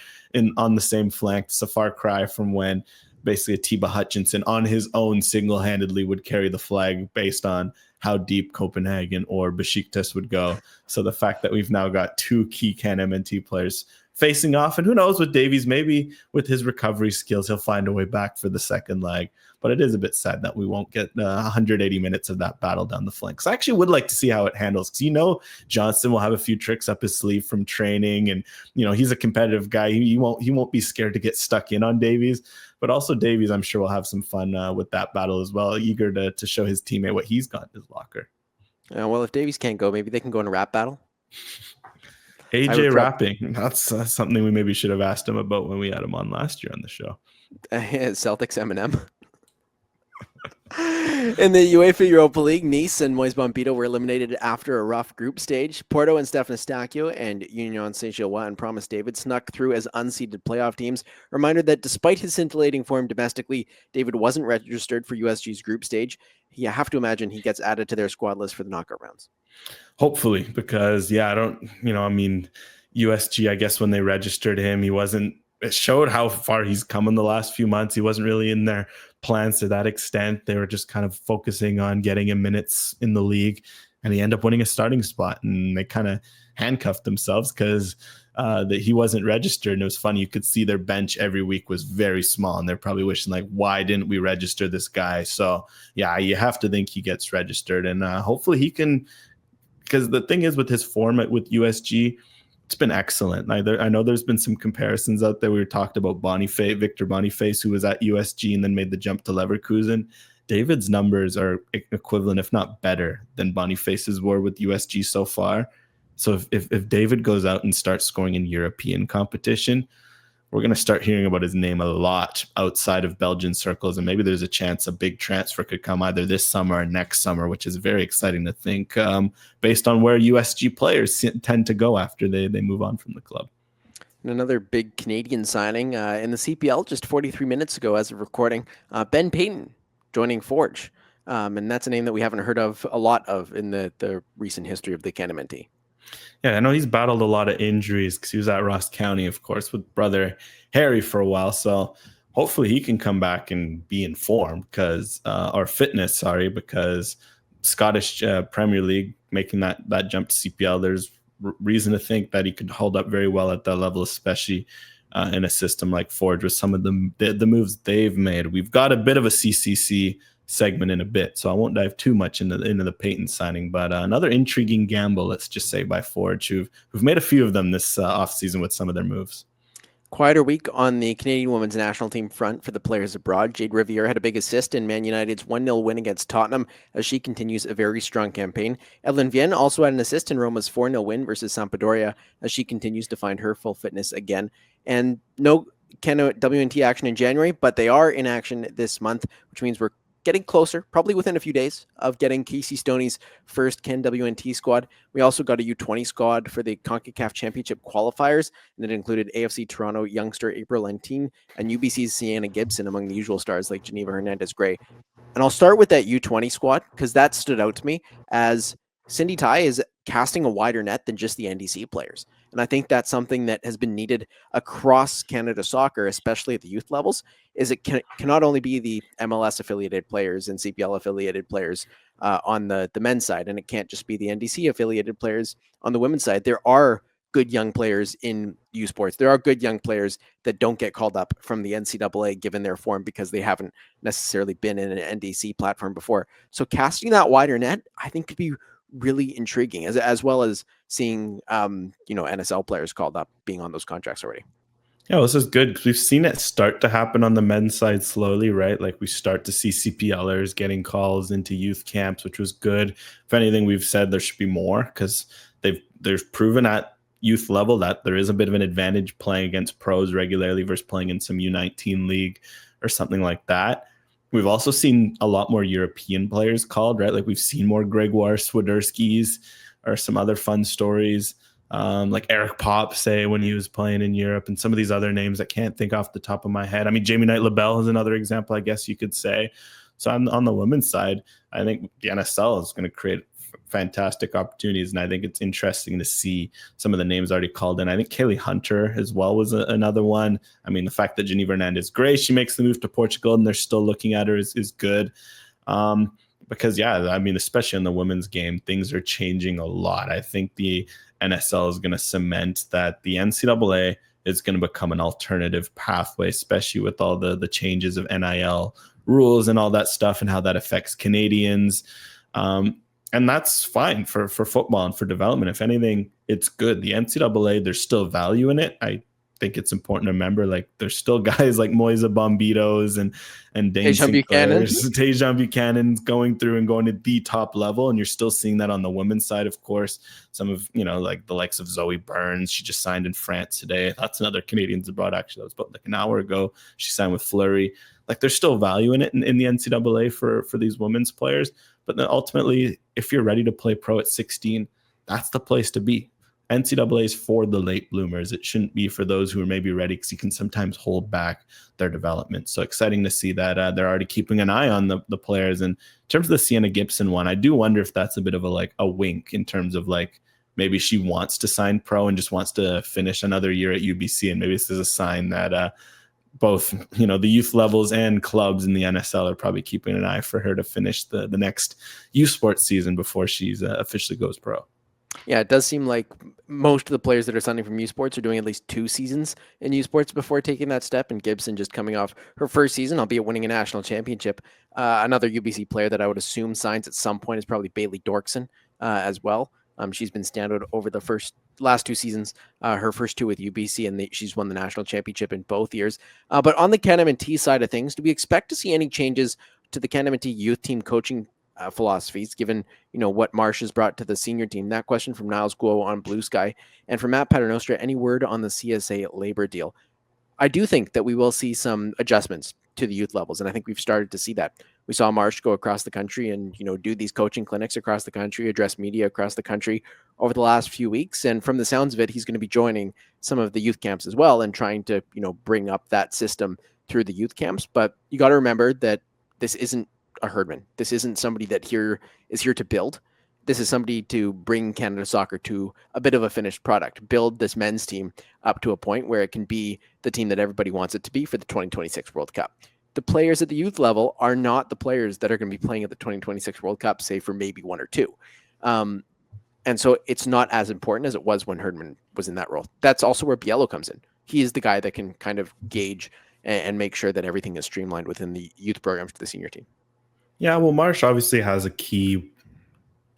[SPEAKER 2] on the same flank. It's a far cry from when basically Atiba Hutchinson on his own single-handedly would carry the flag based on how deep Copenhagen or Besiktas would go. So the fact that we've now got two key CanMNT players facing off, and who knows with Davies, maybe with his recovery skills, he'll find a way back for the second leg. But it is a bit sad that we won't get 180 minutes of that battle down the flanks. I actually would like to see how it handles, because Johnston will have a few tricks up his sleeve from training, and he's a competitive guy. He won't be scared to get stuck in on Davies. But also Davies, I'm sure, will have some fun with that battle as well, eager to show his teammate what he's got in his locker.
[SPEAKER 1] Well, if Davies can't go, maybe they can go in a rap battle.
[SPEAKER 2] AJ rapping. That's something we maybe should have asked him about when we had him on last year on the show.
[SPEAKER 1] Celtics Eminem. In the UEFA Europa League, Nice and Moise Bompito were eliminated after a rough group stage. Porto and Stefan Eustáquio and Union Saint-Gilloise and Promise David snuck through as unseeded playoff teams. A reminder that despite his scintillating form domestically, David wasn't registered for USG's group stage. You have to imagine he gets added to their squad list for the knockout rounds.
[SPEAKER 2] Hopefully, because USG, I guess when they registered him, it showed how far he's come in the last few months. He wasn't really in their plans to that extent. They were just kind of focusing on getting him minutes in the league, and he ended up winning a starting spot, and they kind of handcuffed themselves because that he wasn't registered. And it was funny. You could see their bench every week was very small, and they're probably wishing, like, why didn't we register this guy? So yeah, you have to think he gets registered, and hopefully he can, because the thing is with his form with USG, it's been excellent. I know there's been some comparisons out there. We talked about Victor Boniface, who was at USG and then made the jump to Leverkusen. David's numbers are equivalent, if not better, than Boniface's were with USG so far. So if David goes out and starts scoring in European competition, we're going to start hearing about his name a lot outside of Belgian circles, and maybe there's a chance a big transfer could come either this summer or next summer, which is very exciting to think, based on where USG players tend to go after they move on from the club.
[SPEAKER 1] And another big Canadian signing in the CPL just 43 minutes ago as of recording, Ben Paton joining Forge. And that's a name that we haven't heard of a lot of in the recent history of the CanMNT.
[SPEAKER 2] Yeah, I know he's battled a lot of injuries because he was at Ross County, of course, with brother Harry for a while. So hopefully he can come back and be informed because Scottish Premier League making that jump to CPL, there's reason to think that he could hold up very well at that level, especially in a system like Forge with some of the moves they've made. We've got a bit of a CCC segment in a bit, so I won't dive too much into the Paton signing, but another intriguing gamble, let's just say, by Forge, who've made a few of them this offseason with some of their moves.
[SPEAKER 1] Quieter week on the Canadian women's national team front for the players abroad. Jade Riviere had a big assist in Man United's 1-0 win against Tottenham as she continues a very strong campaign. Evelyn Vienne also had an assist in Roma's 4-0 win versus Sampdoria as she continues to find her full fitness again. And no CanWNT action in January, but they are in action this month, which means we're getting closer, probably within a few days, of getting Casey Stoney's first CanWNT squad. We also got a U20 squad for the CONCACAF Championship qualifiers, and it included AFC Toronto youngster April Lentine and UBC's Sienna Gibson among the usual stars like Geneva Hernandez-Gray. And I'll start with that U20 squad because that stood out to me as Cindy Tai is casting a wider net than just the NDC players. And I think that's something that has been needed across Canada soccer, especially at the youth levels, is it cannot only be the MLS affiliated players and CPL affiliated players on the men's side, and it can't just be the NDC affiliated players on the women's side. There are good young players in U Sports. There are good young players that don't get called up from the NCAA given their form because they haven't necessarily been in an NDC platform before. So casting that wider net, I think, could be really intriguing, as well as seeing NSL players called up being on those contracts already.
[SPEAKER 2] Yeah, well, this is good because we've seen it start to happen on the men's side slowly, right? Like we start to see CPLers getting calls into youth camps, which was good. If anything, we've said there should be more because they've proven at youth level that there is a bit of an advantage playing against pros regularly versus playing in some U19 league or something like that. We've also seen a lot more European players called, right? Like we've seen more Gregoire Swiderskis or some other fun stories. Like Eric Pop, say, when he was playing in Europe, and some of these other names I can't think off the top of my head. I mean, Jamie Knight LaBelle is another example, I guess you could say. So on the women's side, I think the NSL is going to create fantastic opportunities, and I think it's interesting to see some of the names already called in. I think Kaylee Hunter as well was another one. I mean, the fact that Geneva Hernandez-Gray, she makes the move to Portugal, and they're still looking at her is good. Because, yeah, I mean, especially in the women's game, things are changing a lot. I think the NSL is going to cement that the NCAA is going to become an alternative pathway, especially with all the changes of NIL rules and all that stuff and how that affects Canadians. And that's fine for football and for development. If anything, it's good. The NCAA, there's still value in it. I think it's important to remember, like, there's still guys like Moise Bombitos and Dane Sinclair's, Tajon Buchanan's going through and going to the top level, and you're still seeing that on the women's side, of course. Some of, like the likes of Zoe Burns, she just signed in France today. That's another Canadians abroad, actually. That was about like an hour ago. She signed with Fleury. Like, there's still value in it in the NCAA for these women's players. But then ultimately, if you're ready to play pro at 16, that's the place to be. NCAA is for the late bloomers. It shouldn't be for those who are maybe ready, because you can sometimes hold back their development. So exciting to see that they're already keeping an eye on the players. And in terms of the Sienna Gibson one, I do wonder if that's a bit of a wink in terms of maybe she wants to sign pro and just wants to finish another year at UBC. And maybe this is a sign that both, the youth levels and clubs in the NSL are probably keeping an eye for her to finish the next youth sports season before she's officially goes pro.
[SPEAKER 1] Yeah, it does seem like most of the players that are signing from U Sports are doing at least 2 seasons in U Sports before taking that step. And Gibson just coming off her first season, albeit winning a national championship. Another UBC player that I would assume signs at some point is probably Bailey Dorkson as well. She's been standout over the last 2 seasons, her first 2 with UBC, and she's won the national championship in both years. But on the CanMNT side of things, do we expect to see any changes to the CanMNT youth team coaching philosophies, given what Marsh has brought to the senior team? That question from Niles Guo on Blue Sky. And from Matt Paternostra, any word on the CSA labor deal? I do think that we will see some adjustments to the youth levels, and I think we've started to see that. We saw Marsh go across the country and do these coaching clinics across the country, address media across the country over the last few weeks. And from the sounds of it, he's going to be joining some of the youth camps as well and trying to bring up that system through the youth camps. But you got to remember that this isn't a Herdman. This isn't somebody that is here to build. This is somebody to bring Canada soccer to a bit of a finished product, build this men's team up to a point where it can be the team that everybody wants it to be for the 2026 World Cup. The players at the youth level are not the players that are going to be playing at the 2026 World Cup, save for maybe 1 or 2. And so it's not as important as it was when Herdman was in that role. That's also where Biello comes in. He is the guy that can kind of gauge and make sure that everything is streamlined within the youth programs to the senior team.
[SPEAKER 2] Yeah, well, Marsh obviously has a key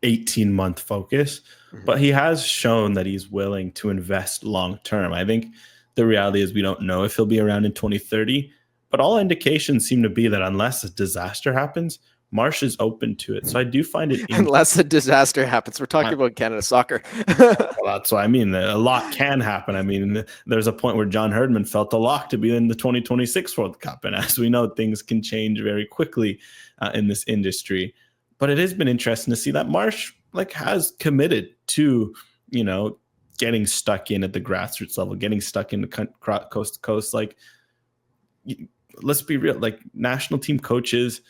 [SPEAKER 2] 18-month focus, but he has shown that he's willing to invest long-term. I think the reality is we don't know if he'll be around in 2030, but all indications seem to be that unless a disaster happens, Marsh is open to it. So I do find it...
[SPEAKER 1] Unless a disaster happens. We're talking about Canada soccer.
[SPEAKER 2] Well, that's what I mean. A lot can happen. I mean, there's a point where John Herdman felt a lock to be in the 2026 World Cup. And as we know, things can change very quickly in this industry. But it has been interesting to see that Marsh has committed to, getting stuck in at the grassroots level, getting stuck in the coast to coast. Let's be real, national team coaches,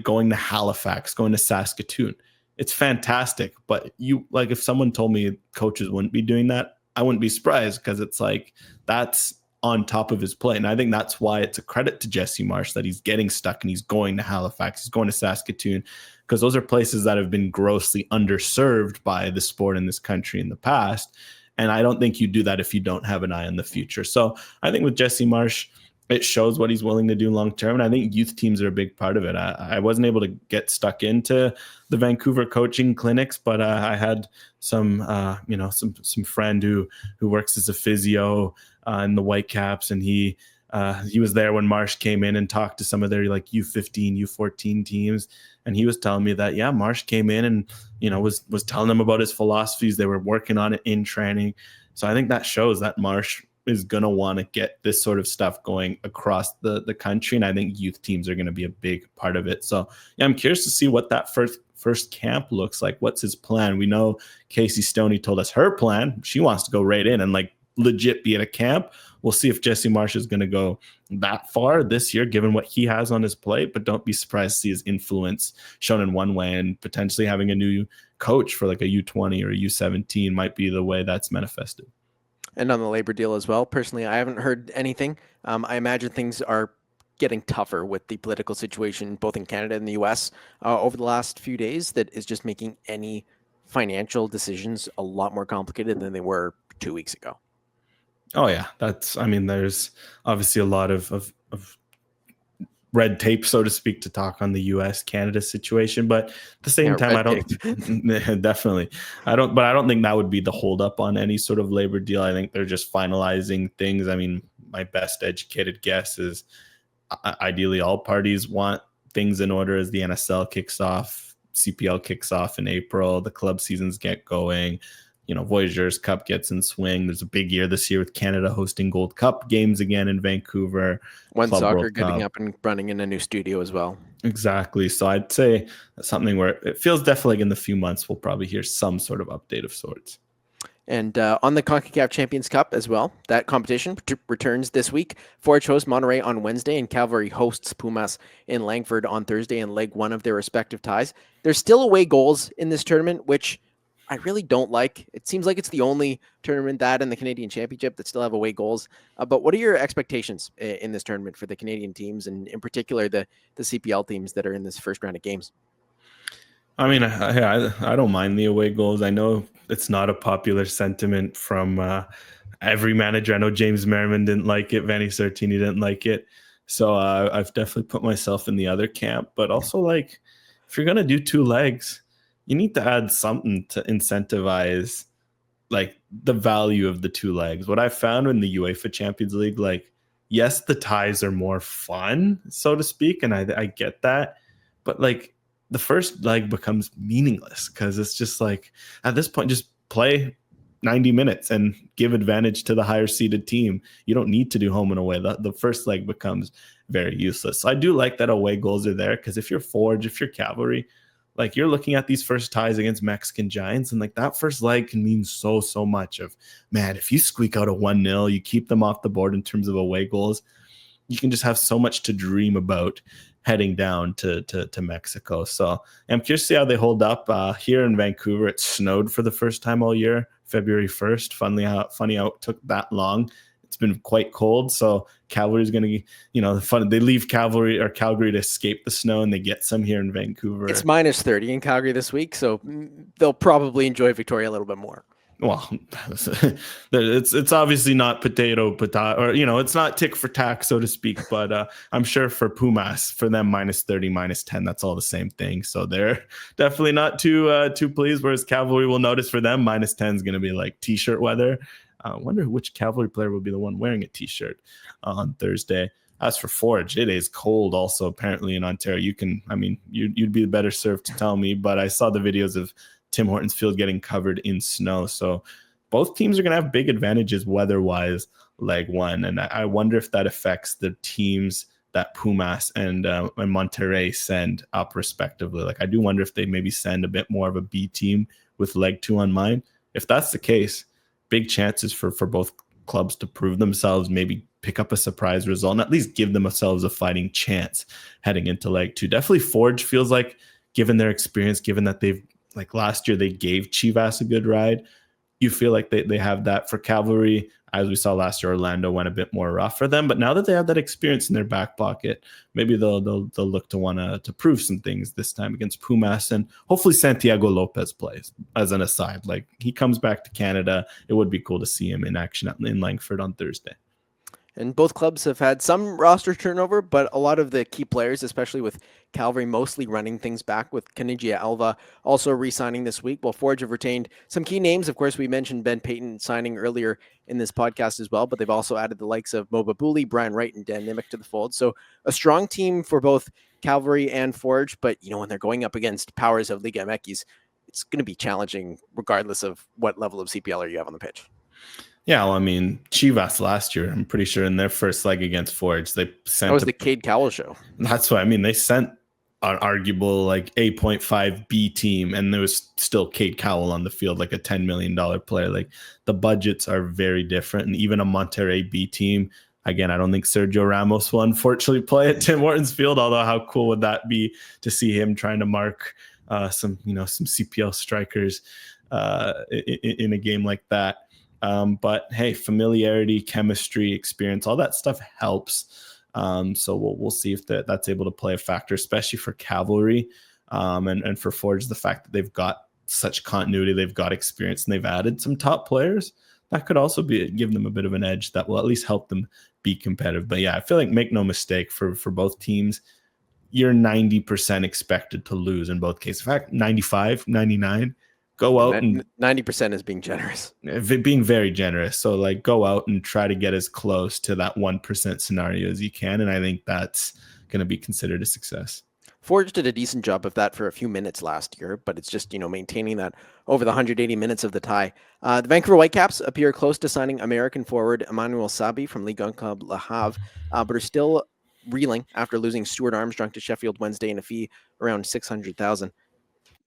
[SPEAKER 2] going to Halifax, going to Saskatoon. It's fantastic. But if someone told me coaches wouldn't be doing that, I wouldn't be surprised, because it's that's on top of his play. And I think that's why it's a credit to Jesse Marsh that he's getting stuck and he's going to Halifax, he's going to Saskatoon, because those are places that have been grossly underserved by the sport in this country in the past. And I don't think you do that if you don't have an eye on the future. So I think with Jesse Marsh, it shows what he's willing to do long term. And I think youth teams are a big part of it. I wasn't able to get stuck into the Vancouver coaching clinics, but I had some friend who works as a physio in the Whitecaps, and he was there when Marsh came in and talked to some of their like U15, U14 teams, and he was telling me that Marsh came in and was telling them about his philosophies. They were working on it in training, so I think that shows that Marsh is going to want to get this sort of stuff going across the country. And I think youth teams are going to be a big part of it. So I'm curious to see what that first camp looks like. What's his plan? We know Casey Stoney told us her plan. She wants to go right in and like legit be at a camp. We'll see if Jesse Marsh is going to go that far this year, given what he has on his plate, but don't be surprised to see his influence shown in one way, and potentially having a new coach for like a U20 or a U17 might be the way that's manifested.
[SPEAKER 1] And on the labor deal as well, personally, I haven't heard anything. I imagine things are getting tougher with the political situation, both in Canada and the US over the last few days, that is just making any financial decisions a lot more complicated than they were 2 weeks ago.
[SPEAKER 2] Oh yeah. There's obviously a lot of red tape, so to speak, to talk on the US Canada situation, but at the same time, I don't definitely, I don't think that would be the holdup on any sort of labor deal. I think they're just finalizing things. I mean, my best educated guess is ideally all parties want things in order as the NSL kicks off, CPL kicks off in April, the club seasons get going. Voyageurs Cup gets in swing. There's a big year this year with Canada hosting Gold Cup games again in Vancouver.
[SPEAKER 1] One Soccer getting up and running in a new studio as well.
[SPEAKER 2] Exactly. So I'd say that's something where it feels definitely like in the few months we'll probably hear some sort of update of sorts.
[SPEAKER 1] And on the Concacaf Champions Cup as well, that competition returns this week. Forge hosts Monterey on Wednesday, and Cavalry hosts Pumas in Langford on Thursday in leg one of their respective ties. There's still away goals in this tournament, which I really don't like. It seems like it's the only tournament, that and the Canadian Championship, that still have away goals. But what are your expectations in this tournament for the Canadian teams, and in particular the CPL teams that are in this first round of games?
[SPEAKER 2] I mean, I don't mind the away goals. I know it's not a popular sentiment from every manager. I know James Merriman didn't like it. Vanni Sartini didn't like it. So I've definitely put myself in the other camp. But also, like, if you're going to do 2 legs, you need to add something to incentivize like the value of the 2 legs. What I found in the UEFA Champions League, like, yes, the ties are more fun, so to speak, and I get that, but like the first leg becomes meaningless because it's just like at this point, just play 90 minutes and give advantage to the higher seeded team. You don't need to do home and away. The first leg becomes very useless. So I do like that away goals are there, because if you're Forge, if you're Cavalry, like, you're looking at these first ties against Mexican giants, and like that first leg can mean so much. Of, man, if you squeak out a 1-0, you keep them off the board in terms of away goals, you can just have so much to dream about heading down to Mexico. So I'm curious to see how they hold up. Here in Vancouver, it snowed for the first time all year, February 1st. Funny how it took that long. It's been quite cold, so Cavalry's going to, they leave Calgary to escape the snow, and they get some here in Vancouver.
[SPEAKER 1] It's minus 30 in Calgary this week, so they'll probably enjoy Victoria a little bit more.
[SPEAKER 2] Well, it's obviously not potato, or it's not tick for tack, so to speak. But I'm sure for Pumas, for them, minus 30, minus 10, that's all the same thing. So they're definitely not too pleased. Whereas Cavalry will notice for them, minus 10 is going to be like t-shirt weather. I wonder which Cavalry player will be the one wearing a t-shirt on Thursday. As for Forge, it is cold also apparently in Ontario. You'd be better served to tell me, but I saw the videos of Tim Hortons Field getting covered in snow. So both teams are going to have big advantages weather-wise leg one. And I wonder if that affects the teams that Pumas and Monterrey send up respectively. Like, I do wonder if they maybe send a bit more of a B team with leg 2 on mine. If that's the case, big chances for both clubs to prove themselves, maybe pick up a surprise result, and at least give themselves a fighting chance heading into leg 2. Definitely Forge feels like, given their experience, given that they've, like last year, they gave Chivas a good ride, you feel like they have that. For Cavalry, as we saw last year, Orlando went a bit more rough for them, but now that they have that experience in their back pocket, maybe they'll look to want to prove some things this time against Pumas, and hopefully Santiago Lopez plays. As an aside, like, he comes back to Canada, it would be cool to see him in action in Langford on Thursday.
[SPEAKER 1] And both clubs have had some roster turnover, but a lot of the key players, especially with Calgary mostly running things back, with Kanigia Alva also re-signing this week, while Forge have retained some key names. Of course, we mentioned Ben Paton signing earlier in this podcast as well, but they've also added the likes of Mo Babuli, Brian Wright, and Dan Nimick to the fold. So a strong team for both Calvary and Forge, but when they're going up against powers of Liga MX, it's going to be challenging regardless of what level of CPLer you have on the pitch.
[SPEAKER 2] Yeah, well, I mean, Chivas last year, I'm pretty sure in their first leg against Forge, they sent...
[SPEAKER 1] That was the Cade Cowell show.
[SPEAKER 2] That's what I mean. They sent an arguable like 8.5 B team, and there was still Cade Cowell on the field, like a $10 million player. Like, the budgets are very different. And even a Monterrey B team, again, I don't think Sergio Ramos will unfortunately play at Tim Hortons Field, although how cool would that be to see him trying to mark some CPL strikers in a game like that. But hey, familiarity, chemistry, experience, all that stuff helps. So we'll see if that's able to play a factor, especially for Cavalry, and for Forge, the fact that they've got such continuity, they've got experience, and they've added some top players. That could also give them a bit of an edge that will at least help them be competitive. But yeah, I feel like, make no mistake, for both teams, you're 90% expected to lose in both cases. In fact, 95, 99. Go out and
[SPEAKER 1] 90% is being generous.
[SPEAKER 2] Being very generous. So like, go out and try to get as close to that 1% scenario as you can. And I think that's going to be considered a success.
[SPEAKER 1] Forge did a decent job of that for a few minutes last year, but it's just, maintaining that over the 180 minutes of the tie. The Vancouver Whitecaps appear close to signing American forward Emmanuel Sabi from Ligue 1 club Le Havre, but are still reeling after losing Stuart Armstrong to Sheffield Wednesday in a fee around $600,000.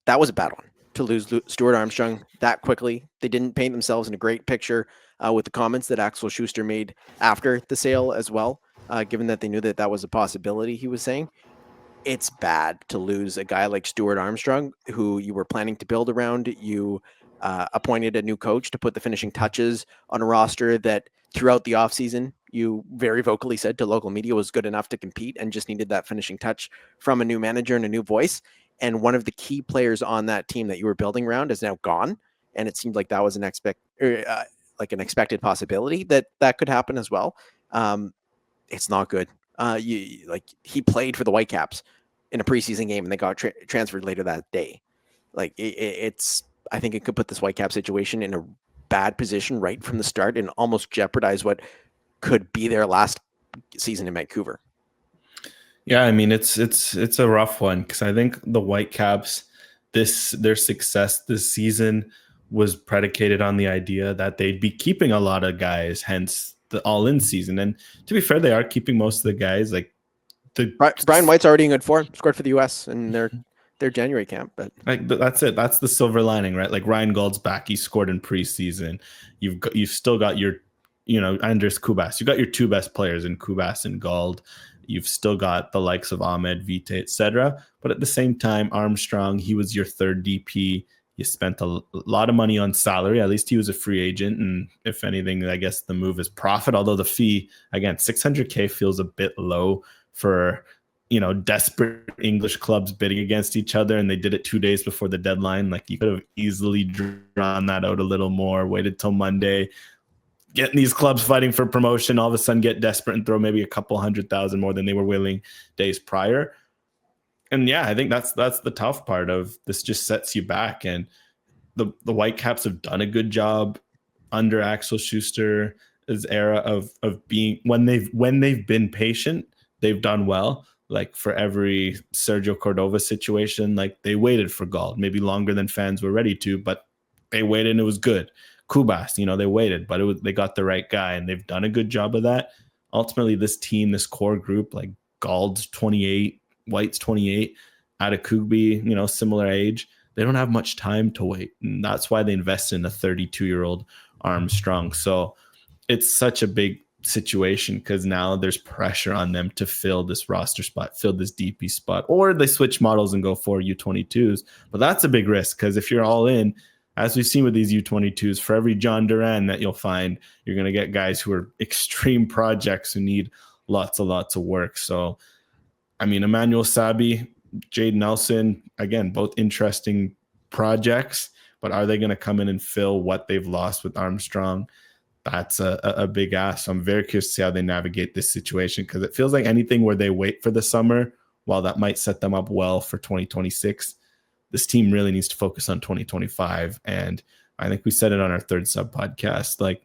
[SPEAKER 1] That was a bad one, to lose Stuart Armstrong that quickly. They didn't paint themselves in a great picture with the comments that Axel Schuster made after the sale as well, given that they knew that was a possibility, he was saying. It's bad to lose a guy like Stuart Armstrong, who you were planning to build around. You appointed a new coach to put the finishing touches on a roster that throughout the offseason, you very vocally said to local media was good enough to compete and just needed that finishing touch from a new manager and a new voice. And one of the key players on that team that you were building around is now gone. And it seemed like that was an expected possibility that could happen as well. It's not good. He played for the Whitecaps in a preseason game, and they got transferred later that day. Like, I think it could put this Whitecap situation in a bad position right from the start and almost jeopardize what could be their last season in Vancouver.
[SPEAKER 2] Yeah, I mean, it's a rough one, because I think the Whitecaps, their success this season was predicated on the idea that they'd be keeping a lot of guys, hence the all-in season. And to be fair, they are keeping most of the guys. Like,
[SPEAKER 1] Brian White's already in good form, scored for the US in their January camp. But
[SPEAKER 2] that's it. That's the silver lining, right? Like, Ryan Gauld's back. He scored in preseason. You've still got your, Andres Kubas. You got your two best players in Kubas and Gauld. You've still got the likes of Ahmed, Vite, etc. But at the same time, Armstrong, he was your third DP. You spent a lot of money on salary. At least he was a free agent. And if anything, I guess the move is profit. Although the fee, again, $600K feels a bit low for, desperate English clubs bidding against each other. And they did it 2 days before the deadline. Like, you could have easily drawn that out a little more, waited till Monday, getting these clubs fighting for promotion, all of a sudden get desperate and throw maybe a couple 100,000 more than they were willing days prior. And yeah, I think that's the tough part of this. Just sets you back. And the Whitecaps have done a good job under Axel Schuster's era of being, when they've been patient, they've done well. Like, for every Sergio Cordova situation, like, they waited for Gauld, maybe longer than fans were ready to, but they waited and it was good. Kubas, they waited, but they got the right guy, and they've done a good job of that. Ultimately, this team, this core group, like Gauld's 28, White's 28, Adekugbe, similar age, they don't have much time to wait. And that's why they invested in a 32-year-old Armstrong. So it's such a big situation, because now there's pressure on them to fill this roster spot, fill this DP spot, or they switch models and go for U22s. But that's a big risk, because if you're all in, as we've seen with these U22s, for every John Duran that you'll find, you're going to get guys who are extreme projects who need lots of work. So, I mean, Emmanuel Sabi, Jade Nelson, again, both interesting projects, but are they going to come in and fill what they've lost with Armstrong? that's a big ask. So I'm very curious to see how they navigate this situation, because it feels like anything where they wait for the summer, while that might set them up well for 2026, this team really needs to focus on 2025. And I think we said it on our third sub podcast, like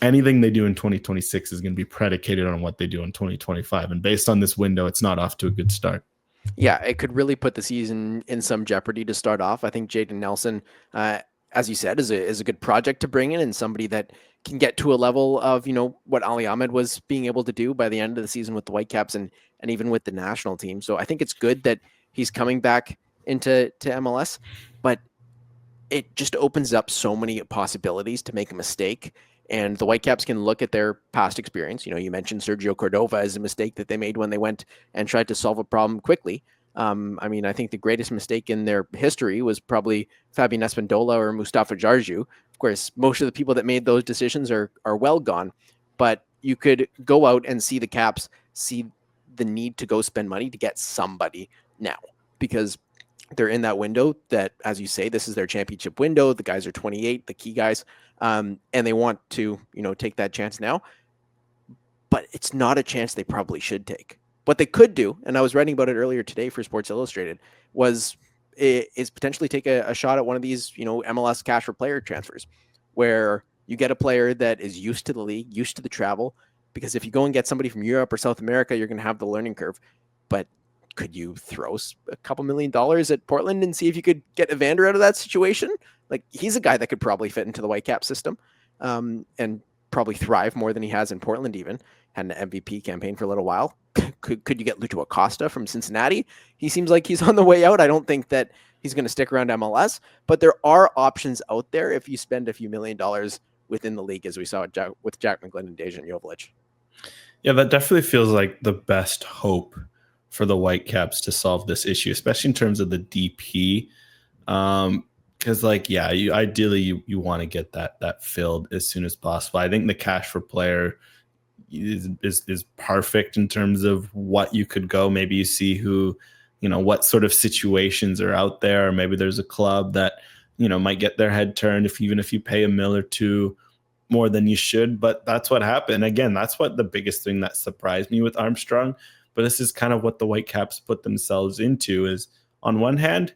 [SPEAKER 2] anything they do in 2026 is going to be predicated on what they do in 2025. And based on this window, it's not off to a good start.
[SPEAKER 1] Yeah, it could really put the season in some jeopardy to start off. I think Jaden Nelson, as you said, is a good project to bring in, and somebody that can get to a level of, what Ali Ahmed was being able to do by the end of the season with the Whitecaps and even with the national team. So I think it's good that he's coming back into MLS, but it just opens up so many possibilities to make a mistake. And the Whitecaps can look at their past experience. You mentioned Sergio Cordova as a mistake that they made when they went and tried to solve a problem quickly. I think the greatest mistake in their history was probably Fabian Espindola or Mustafa Jarju. Of course, most of the people that made those decisions are well gone, but you could go out and see the Caps see the need to go spend money to get somebody now, because they're in that window that, as you say, this is their championship window. The guys are 28, the key guys, and they want to, take that chance now. But it's not a chance they probably should take. What they could do, and I was writing about it earlier today for Sports Illustrated, is potentially take a shot at one of these, MLS cash for player transfers, where you get a player that is used to the league, used to the travel. Because if you go and get somebody from Europe or South America, you're going to have the learning curve. But could you throw a couple $1 million at Portland and see if you could get Evander out of that situation? Like, he's a guy that could probably fit into the Whitecap system, and probably thrive more than he has in Portland. Even had an MVP campaign for a little while. Could you get Lucho Acosta from Cincinnati? He seems like he's on the way out. I don't think that he's going to stick around MLS, but there are options out there if you spend a few $1 million within the league, as we saw with Jack McGlynn and Dejan Joveljic.
[SPEAKER 2] Yeah, that definitely feels like the best hope for the Whitecaps to solve this issue, especially in terms of the DP. Because ideally you want to get that filled as soon as possible. I think the cash for player is perfect in terms of what you could go. Maybe you see who, what sort of situations are out there, or maybe there's a club that, might get their head turned even if you pay $1 million or $2 million more than you should. But that's what happened. Again, that's what the biggest thing that surprised me with Armstrong. But this is kind of what the Whitecaps put themselves into, is on one hand,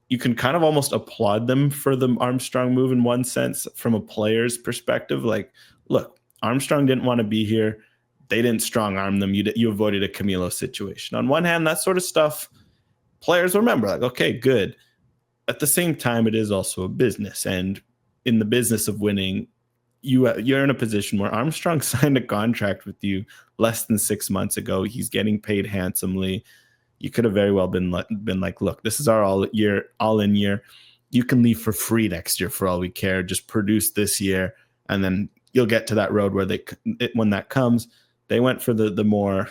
[SPEAKER 2] you can kind of almost applaud them for the Armstrong move in one sense from a player's perspective. Like, look, Armstrong didn't want to be here. They didn't strong arm them. You avoided a Camilo situation. On one hand, that sort of stuff, players remember, like, okay, good. At the same time, it is also a business. And in the business of winning, you're in a position where Armstrong signed a contract with you less than 6 months ago. He's getting paid handsomely. You could have very well been like, look, this is our all-in year. You can leave for free next year for all we care. Just produce this year, and then you'll get to that road where when that comes. They went for the more,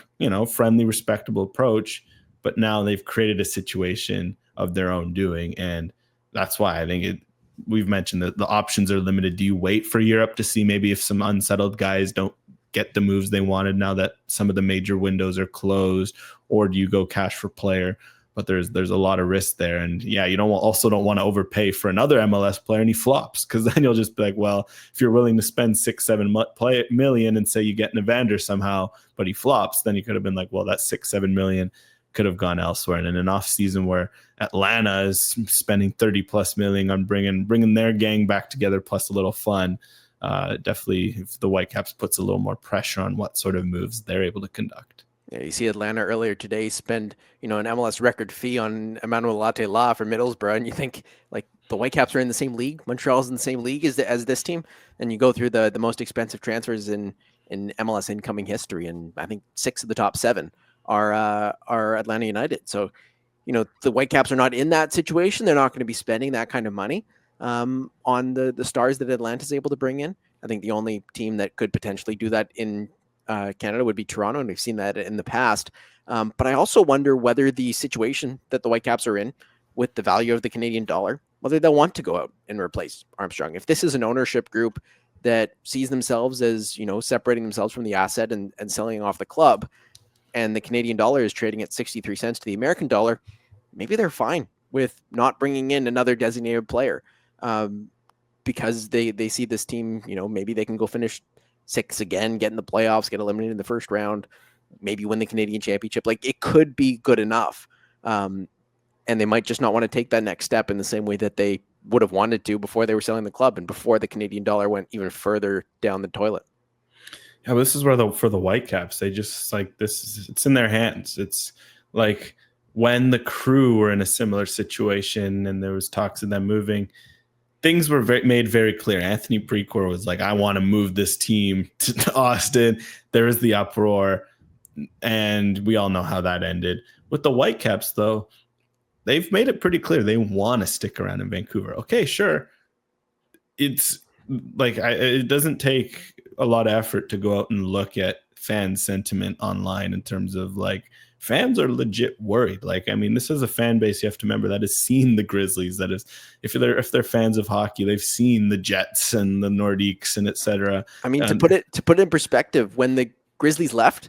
[SPEAKER 2] friendly, respectable approach, but now they've created a situation of their own doing, and that's why I think we've mentioned that the options are limited. Do you wait for Europe to see maybe if some unsettled guys don't get the moves they wanted now that some of the major windows are closed, or do you go cash for player? But there's a lot of risk there. And yeah, you don't want to overpay for another MLS player and he flops, because then you'll just be like, well, if you're willing to spend $6-7 million and say you get an Evander somehow, but he flops, then you could have been like, well, that $6-7 million could have gone elsewhere. And in an off season where Atlanta is spending $30+ million on bringing their gang back together, plus a little fun, definitely if the Whitecaps puts a little more pressure on what sort of moves they're able to conduct.
[SPEAKER 1] Yeah, you see Atlanta earlier today spend, an MLS record fee on Emmanuel Latte-La for Middlesbrough, and you think, like, the Whitecaps are in the same league, Montreal's in the same league as this team, and you go through the most expensive transfers in MLS incoming history, and I think 6 of the top 7 are Atlanta United. So, the Whitecaps are not in that situation. They're not going to be spending that kind of money on the stars that Atlanta's able to bring in. I think the only team that could potentially do that in Canada would be Toronto, and we've seen that in the past. But I also wonder whether the situation that the Whitecaps are in with the value of the Canadian dollar, whether they'll want to go out and replace Armstrong. If this is an ownership group that sees themselves as, separating themselves from the asset and selling off the club, and the Canadian dollar is trading at 63 cents to the American dollar, maybe they're fine with not bringing in another designated player. because they see this team, maybe they can go finish 6th again, get in the playoffs, get eliminated in the first round, maybe win the Canadian Championship. Like, it could be good enough. And they might just not want to take that next step in the same way that they would have wanted to before they were selling the club and before the Canadian dollar went even further down the toilet.
[SPEAKER 2] Yeah, this is where for the Whitecaps, they just it's in their hands. It's like when the Crew were in a similar situation and there was talks of them moving, things were made very clear. Anthony Precourt was like, I want to move this team to Austin. There was the uproar, and we all know how that ended. With the Whitecaps, though, they've made it pretty clear they want to stick around in Vancouver. Okay, sure. It's like it doesn't take a lot of effort to go out and look at fan sentiment online in terms of like fans are legit worried. Like, I mean, this is a fan base you have to remember that has seen the Grizzlies. That is, if they're fans of hockey, they've seen the Jets and the Nordiques and etc.
[SPEAKER 1] I mean, to put it in perspective, when the Grizzlies left,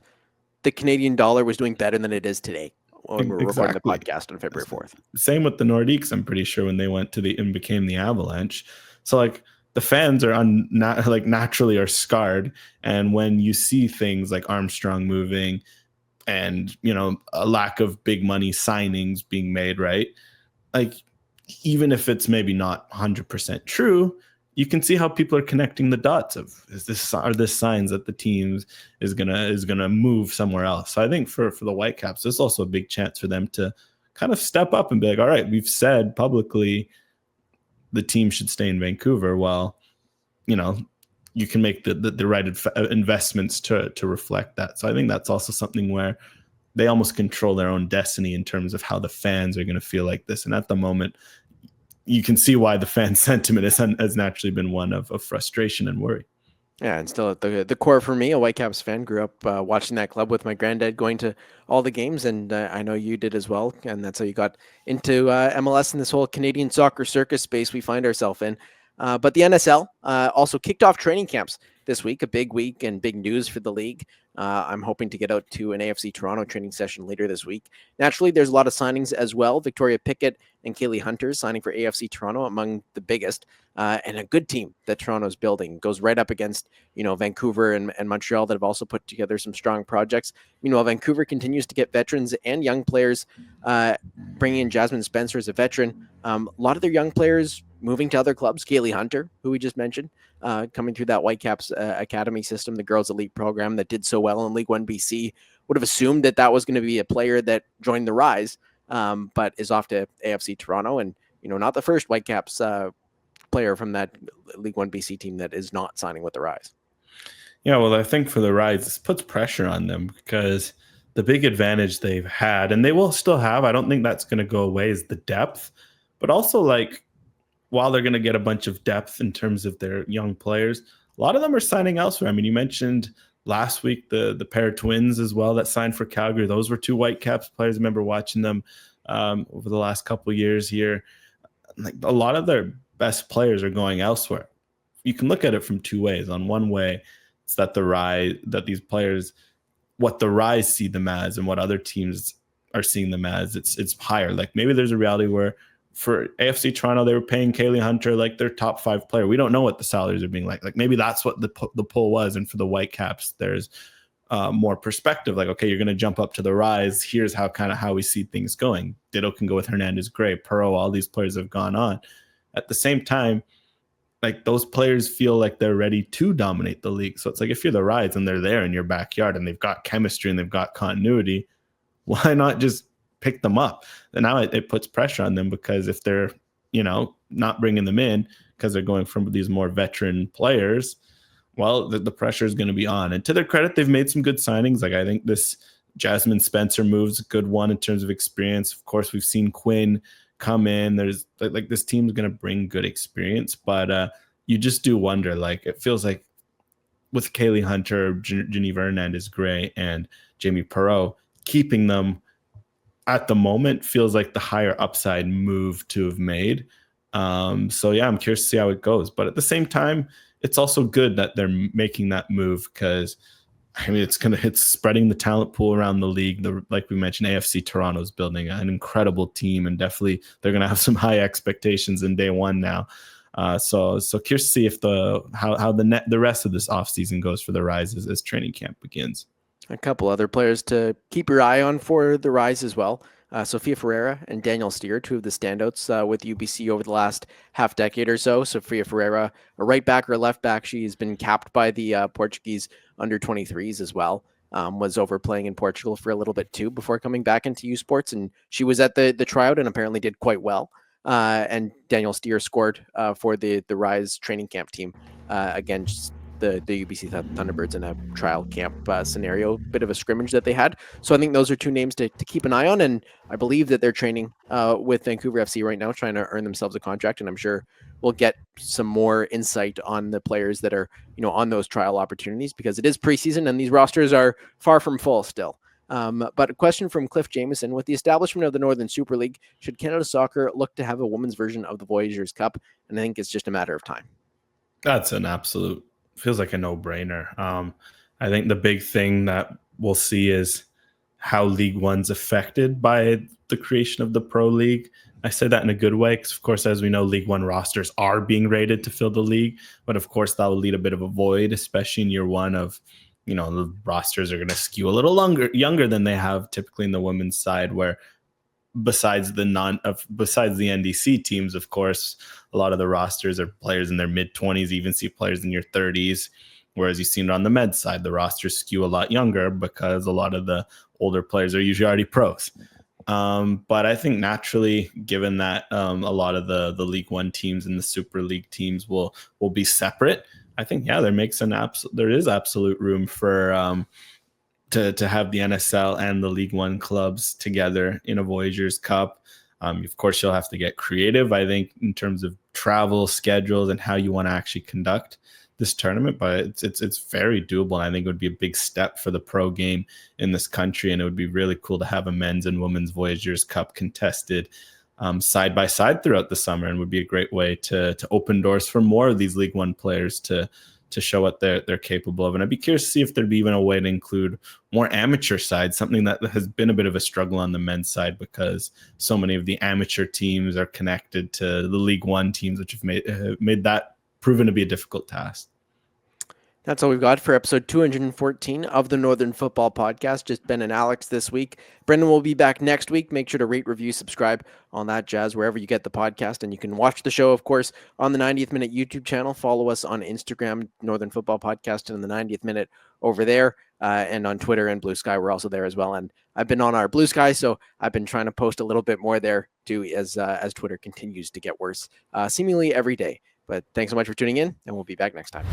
[SPEAKER 1] the Canadian dollar was doing better than it is today when we're recording the podcast on February 4th.
[SPEAKER 2] Same with the Nordiques, I'm pretty sure, when they went to and became the Avalanche. So like the fans are naturally are scarred. And when you see things like Armstrong moving and, a lack of big money signings being made, right? Like, even if it's maybe not 100% true, you can see how people are connecting the dots of are this signs that the team is gonna move somewhere else. So I think for the Whitecaps, there's also a big chance for them to kind of step up and be like, all right, we've said publicly the team should stay in Vancouver. Well, you can make the right investments to reflect that. So I think that's also something where they almost control their own destiny in terms of how the fans are going to feel like this. And at the moment, you can see why the fan sentiment has naturally been one of frustration and worry.
[SPEAKER 1] Yeah, and still at the core for me, a Whitecaps fan, grew up watching that club with my granddad, going to all the games, and I know you did as well, and that's how you got into MLS and this whole Canadian soccer circus space we find ourselves in. But the NSL also kicked off training camps this week, a big week and big news for the league. I'm hoping to get out to an AFC Toronto training session later this week. Naturally, there's a lot of signings as well. Victoria Pickett and Kaylee Hunter signing for AFC Toronto, among the biggest, and a good team that Toronto's building. Goes right up against, Vancouver and Montreal that have also put together some strong projects. Meanwhile, Vancouver continues to get veterans and young players, bringing in Jasmine Spencer as a veteran. A lot of their young players moving to other clubs. Kaylee Hunter, who we just mentioned, coming through that Whitecaps academy system, the girls elite program that did so well in League One BC. Would have assumed that was going to be a player that joined the Rise, but is off to AFC Toronto, and not the first Whitecaps player from that League One BC team that is not signing with the Rise.
[SPEAKER 2] Yeah, well, I think for the Rise, this puts pressure on them because the big advantage they've had, and they will still have, I don't think that's going to go away, is the depth, but also like, while they're going to get a bunch of depth in terms of their young players, a lot of them are signing elsewhere. I mean, you mentioned last week the pair of twins as well that signed for Calgary. Those were two Whitecaps players. I remember watching them over the last couple of years here. Like, a lot of their best players are going elsewhere. You can look at it from two ways. On one way, it's that these players, what the Rise see them as and what other teams are seeing them as, it's higher. Like, maybe there's a reality where for AFC Toronto, they were paying Kaylee Hunter like their top 5 player. We don't know what the salaries are being like. Like, maybe that's what the pull was. And for the Whitecaps, there's more perspective. Like, okay, you're going to jump up to the Rise. Here's how we see things going. Ditto can go with Hernandez Gray, Perot. All these players have gone on. At the same time, like, those players feel like they're ready to dominate the league. So it's like, if you're the Rise and they're there in your backyard and they've got chemistry and they've got continuity, why not just pick them up? And now it puts pressure on them, because if they're, not bringing them in because they're going from these more veteran players, well, the pressure is going to be on. And to their credit, they've made some good signings. Like, I think this Jasmine Spencer move's a good one in terms of experience. Of course, we've seen Quinn come in. There's like this team's going to bring good experience, but you just do wonder, like, it feels like with Kaylee Hunter, Geneva Hernandez Gray, and Jamie Perot, keeping them at the moment feels like the higher upside move to have made. So yeah, I'm curious to see how it goes. But at the same time, it's also good that they're making that move, because I mean, it's spreading the talent pool around the league. Like we mentioned, AFC Toronto's building an incredible team, and definitely they're going to have some high expectations in day one now. So curious to see if how the rest of this offseason goes for the Rise as training camp begins.
[SPEAKER 1] A couple other players to keep your eye on for the Rise as well. Sofia Ferreira and Daniel Steer, two of the standouts with UBC over the last half decade or so. Sofia Ferreira, a right back or a left back. She's been capped by the Portuguese under 23s as well. Was over playing in Portugal for a little bit too before coming back into U Sports, and she was at the tryout and apparently did quite well. And Daniel Steer scored for the Rise training camp team against the UBC Thunderbirds in a trial camp scenario, bit of a scrimmage that they had. So I think those are two names to keep an eye on, and I believe that they're training with Vancouver FC right now, trying to earn themselves a contract, and I'm sure we'll get some more insight on the players that are on those trial opportunities, because it is preseason and these rosters are far from full still. But a question from Cliff Jameson: with the establishment of the Northern Super League, should Canada Soccer look to have a women's version of the Voyageurs Cup? And I think it's just a matter of time.
[SPEAKER 2] That's an absolute, feels like a no-brainer. I think the big thing that we'll see is how League One's affected by the creation of the Pro League. I say that in a good way because, of course, as we know, League One rosters are being rated to fill the league. But, of course, that will leave a bit of a void, especially in year one of, the rosters are going to skew a little younger than they have typically in the women's side, where besides the NDC teams, of course, a lot of the rosters are players in their mid-20s, even see players in your 30s. Whereas you've seen it on the med side, the rosters skew a lot younger because a lot of the older players are usually already pros. But I think naturally, given that a lot of the League One teams and the Super League teams will be separate, I think there is absolute room for to have the NSL and the League One clubs together in a Voyageurs Cup. Of course, you'll have to get creative, I think, in terms of travel schedules and how you want to actually conduct this tournament, but it's very doable, and I think it would be a big step for the pro game in this country, and it would be really cool to have a men's and women's Voyageurs Cup contested side by side throughout the summer, and would be a great way to open doors for more of these League One players to show what they're capable of. And I'd be curious to see if there'd be even a way to include more amateur sides, something that has been a bit of a struggle on the men's side because so many of the amateur teams are connected to the League One teams, which have made that proven to be a difficult task.
[SPEAKER 1] That's all we've got for episode 214 of the Northern Football Podcast. Just Ben and Alex this week. Brendan will be back next week. Make sure to rate, review, subscribe, on that jazz, wherever you get the podcast. And you can watch the show, of course, on the 90th Minute YouTube channel. Follow us on Instagram, Northern Football Podcast, and the 90th Minute over there. And on Twitter and Blue Sky, we're also there as well. And I've been on our Blue Sky, so I've been trying to post a little bit more there too, as Twitter continues to get worse, seemingly every day. But thanks so much for tuning in, and we'll be back next time.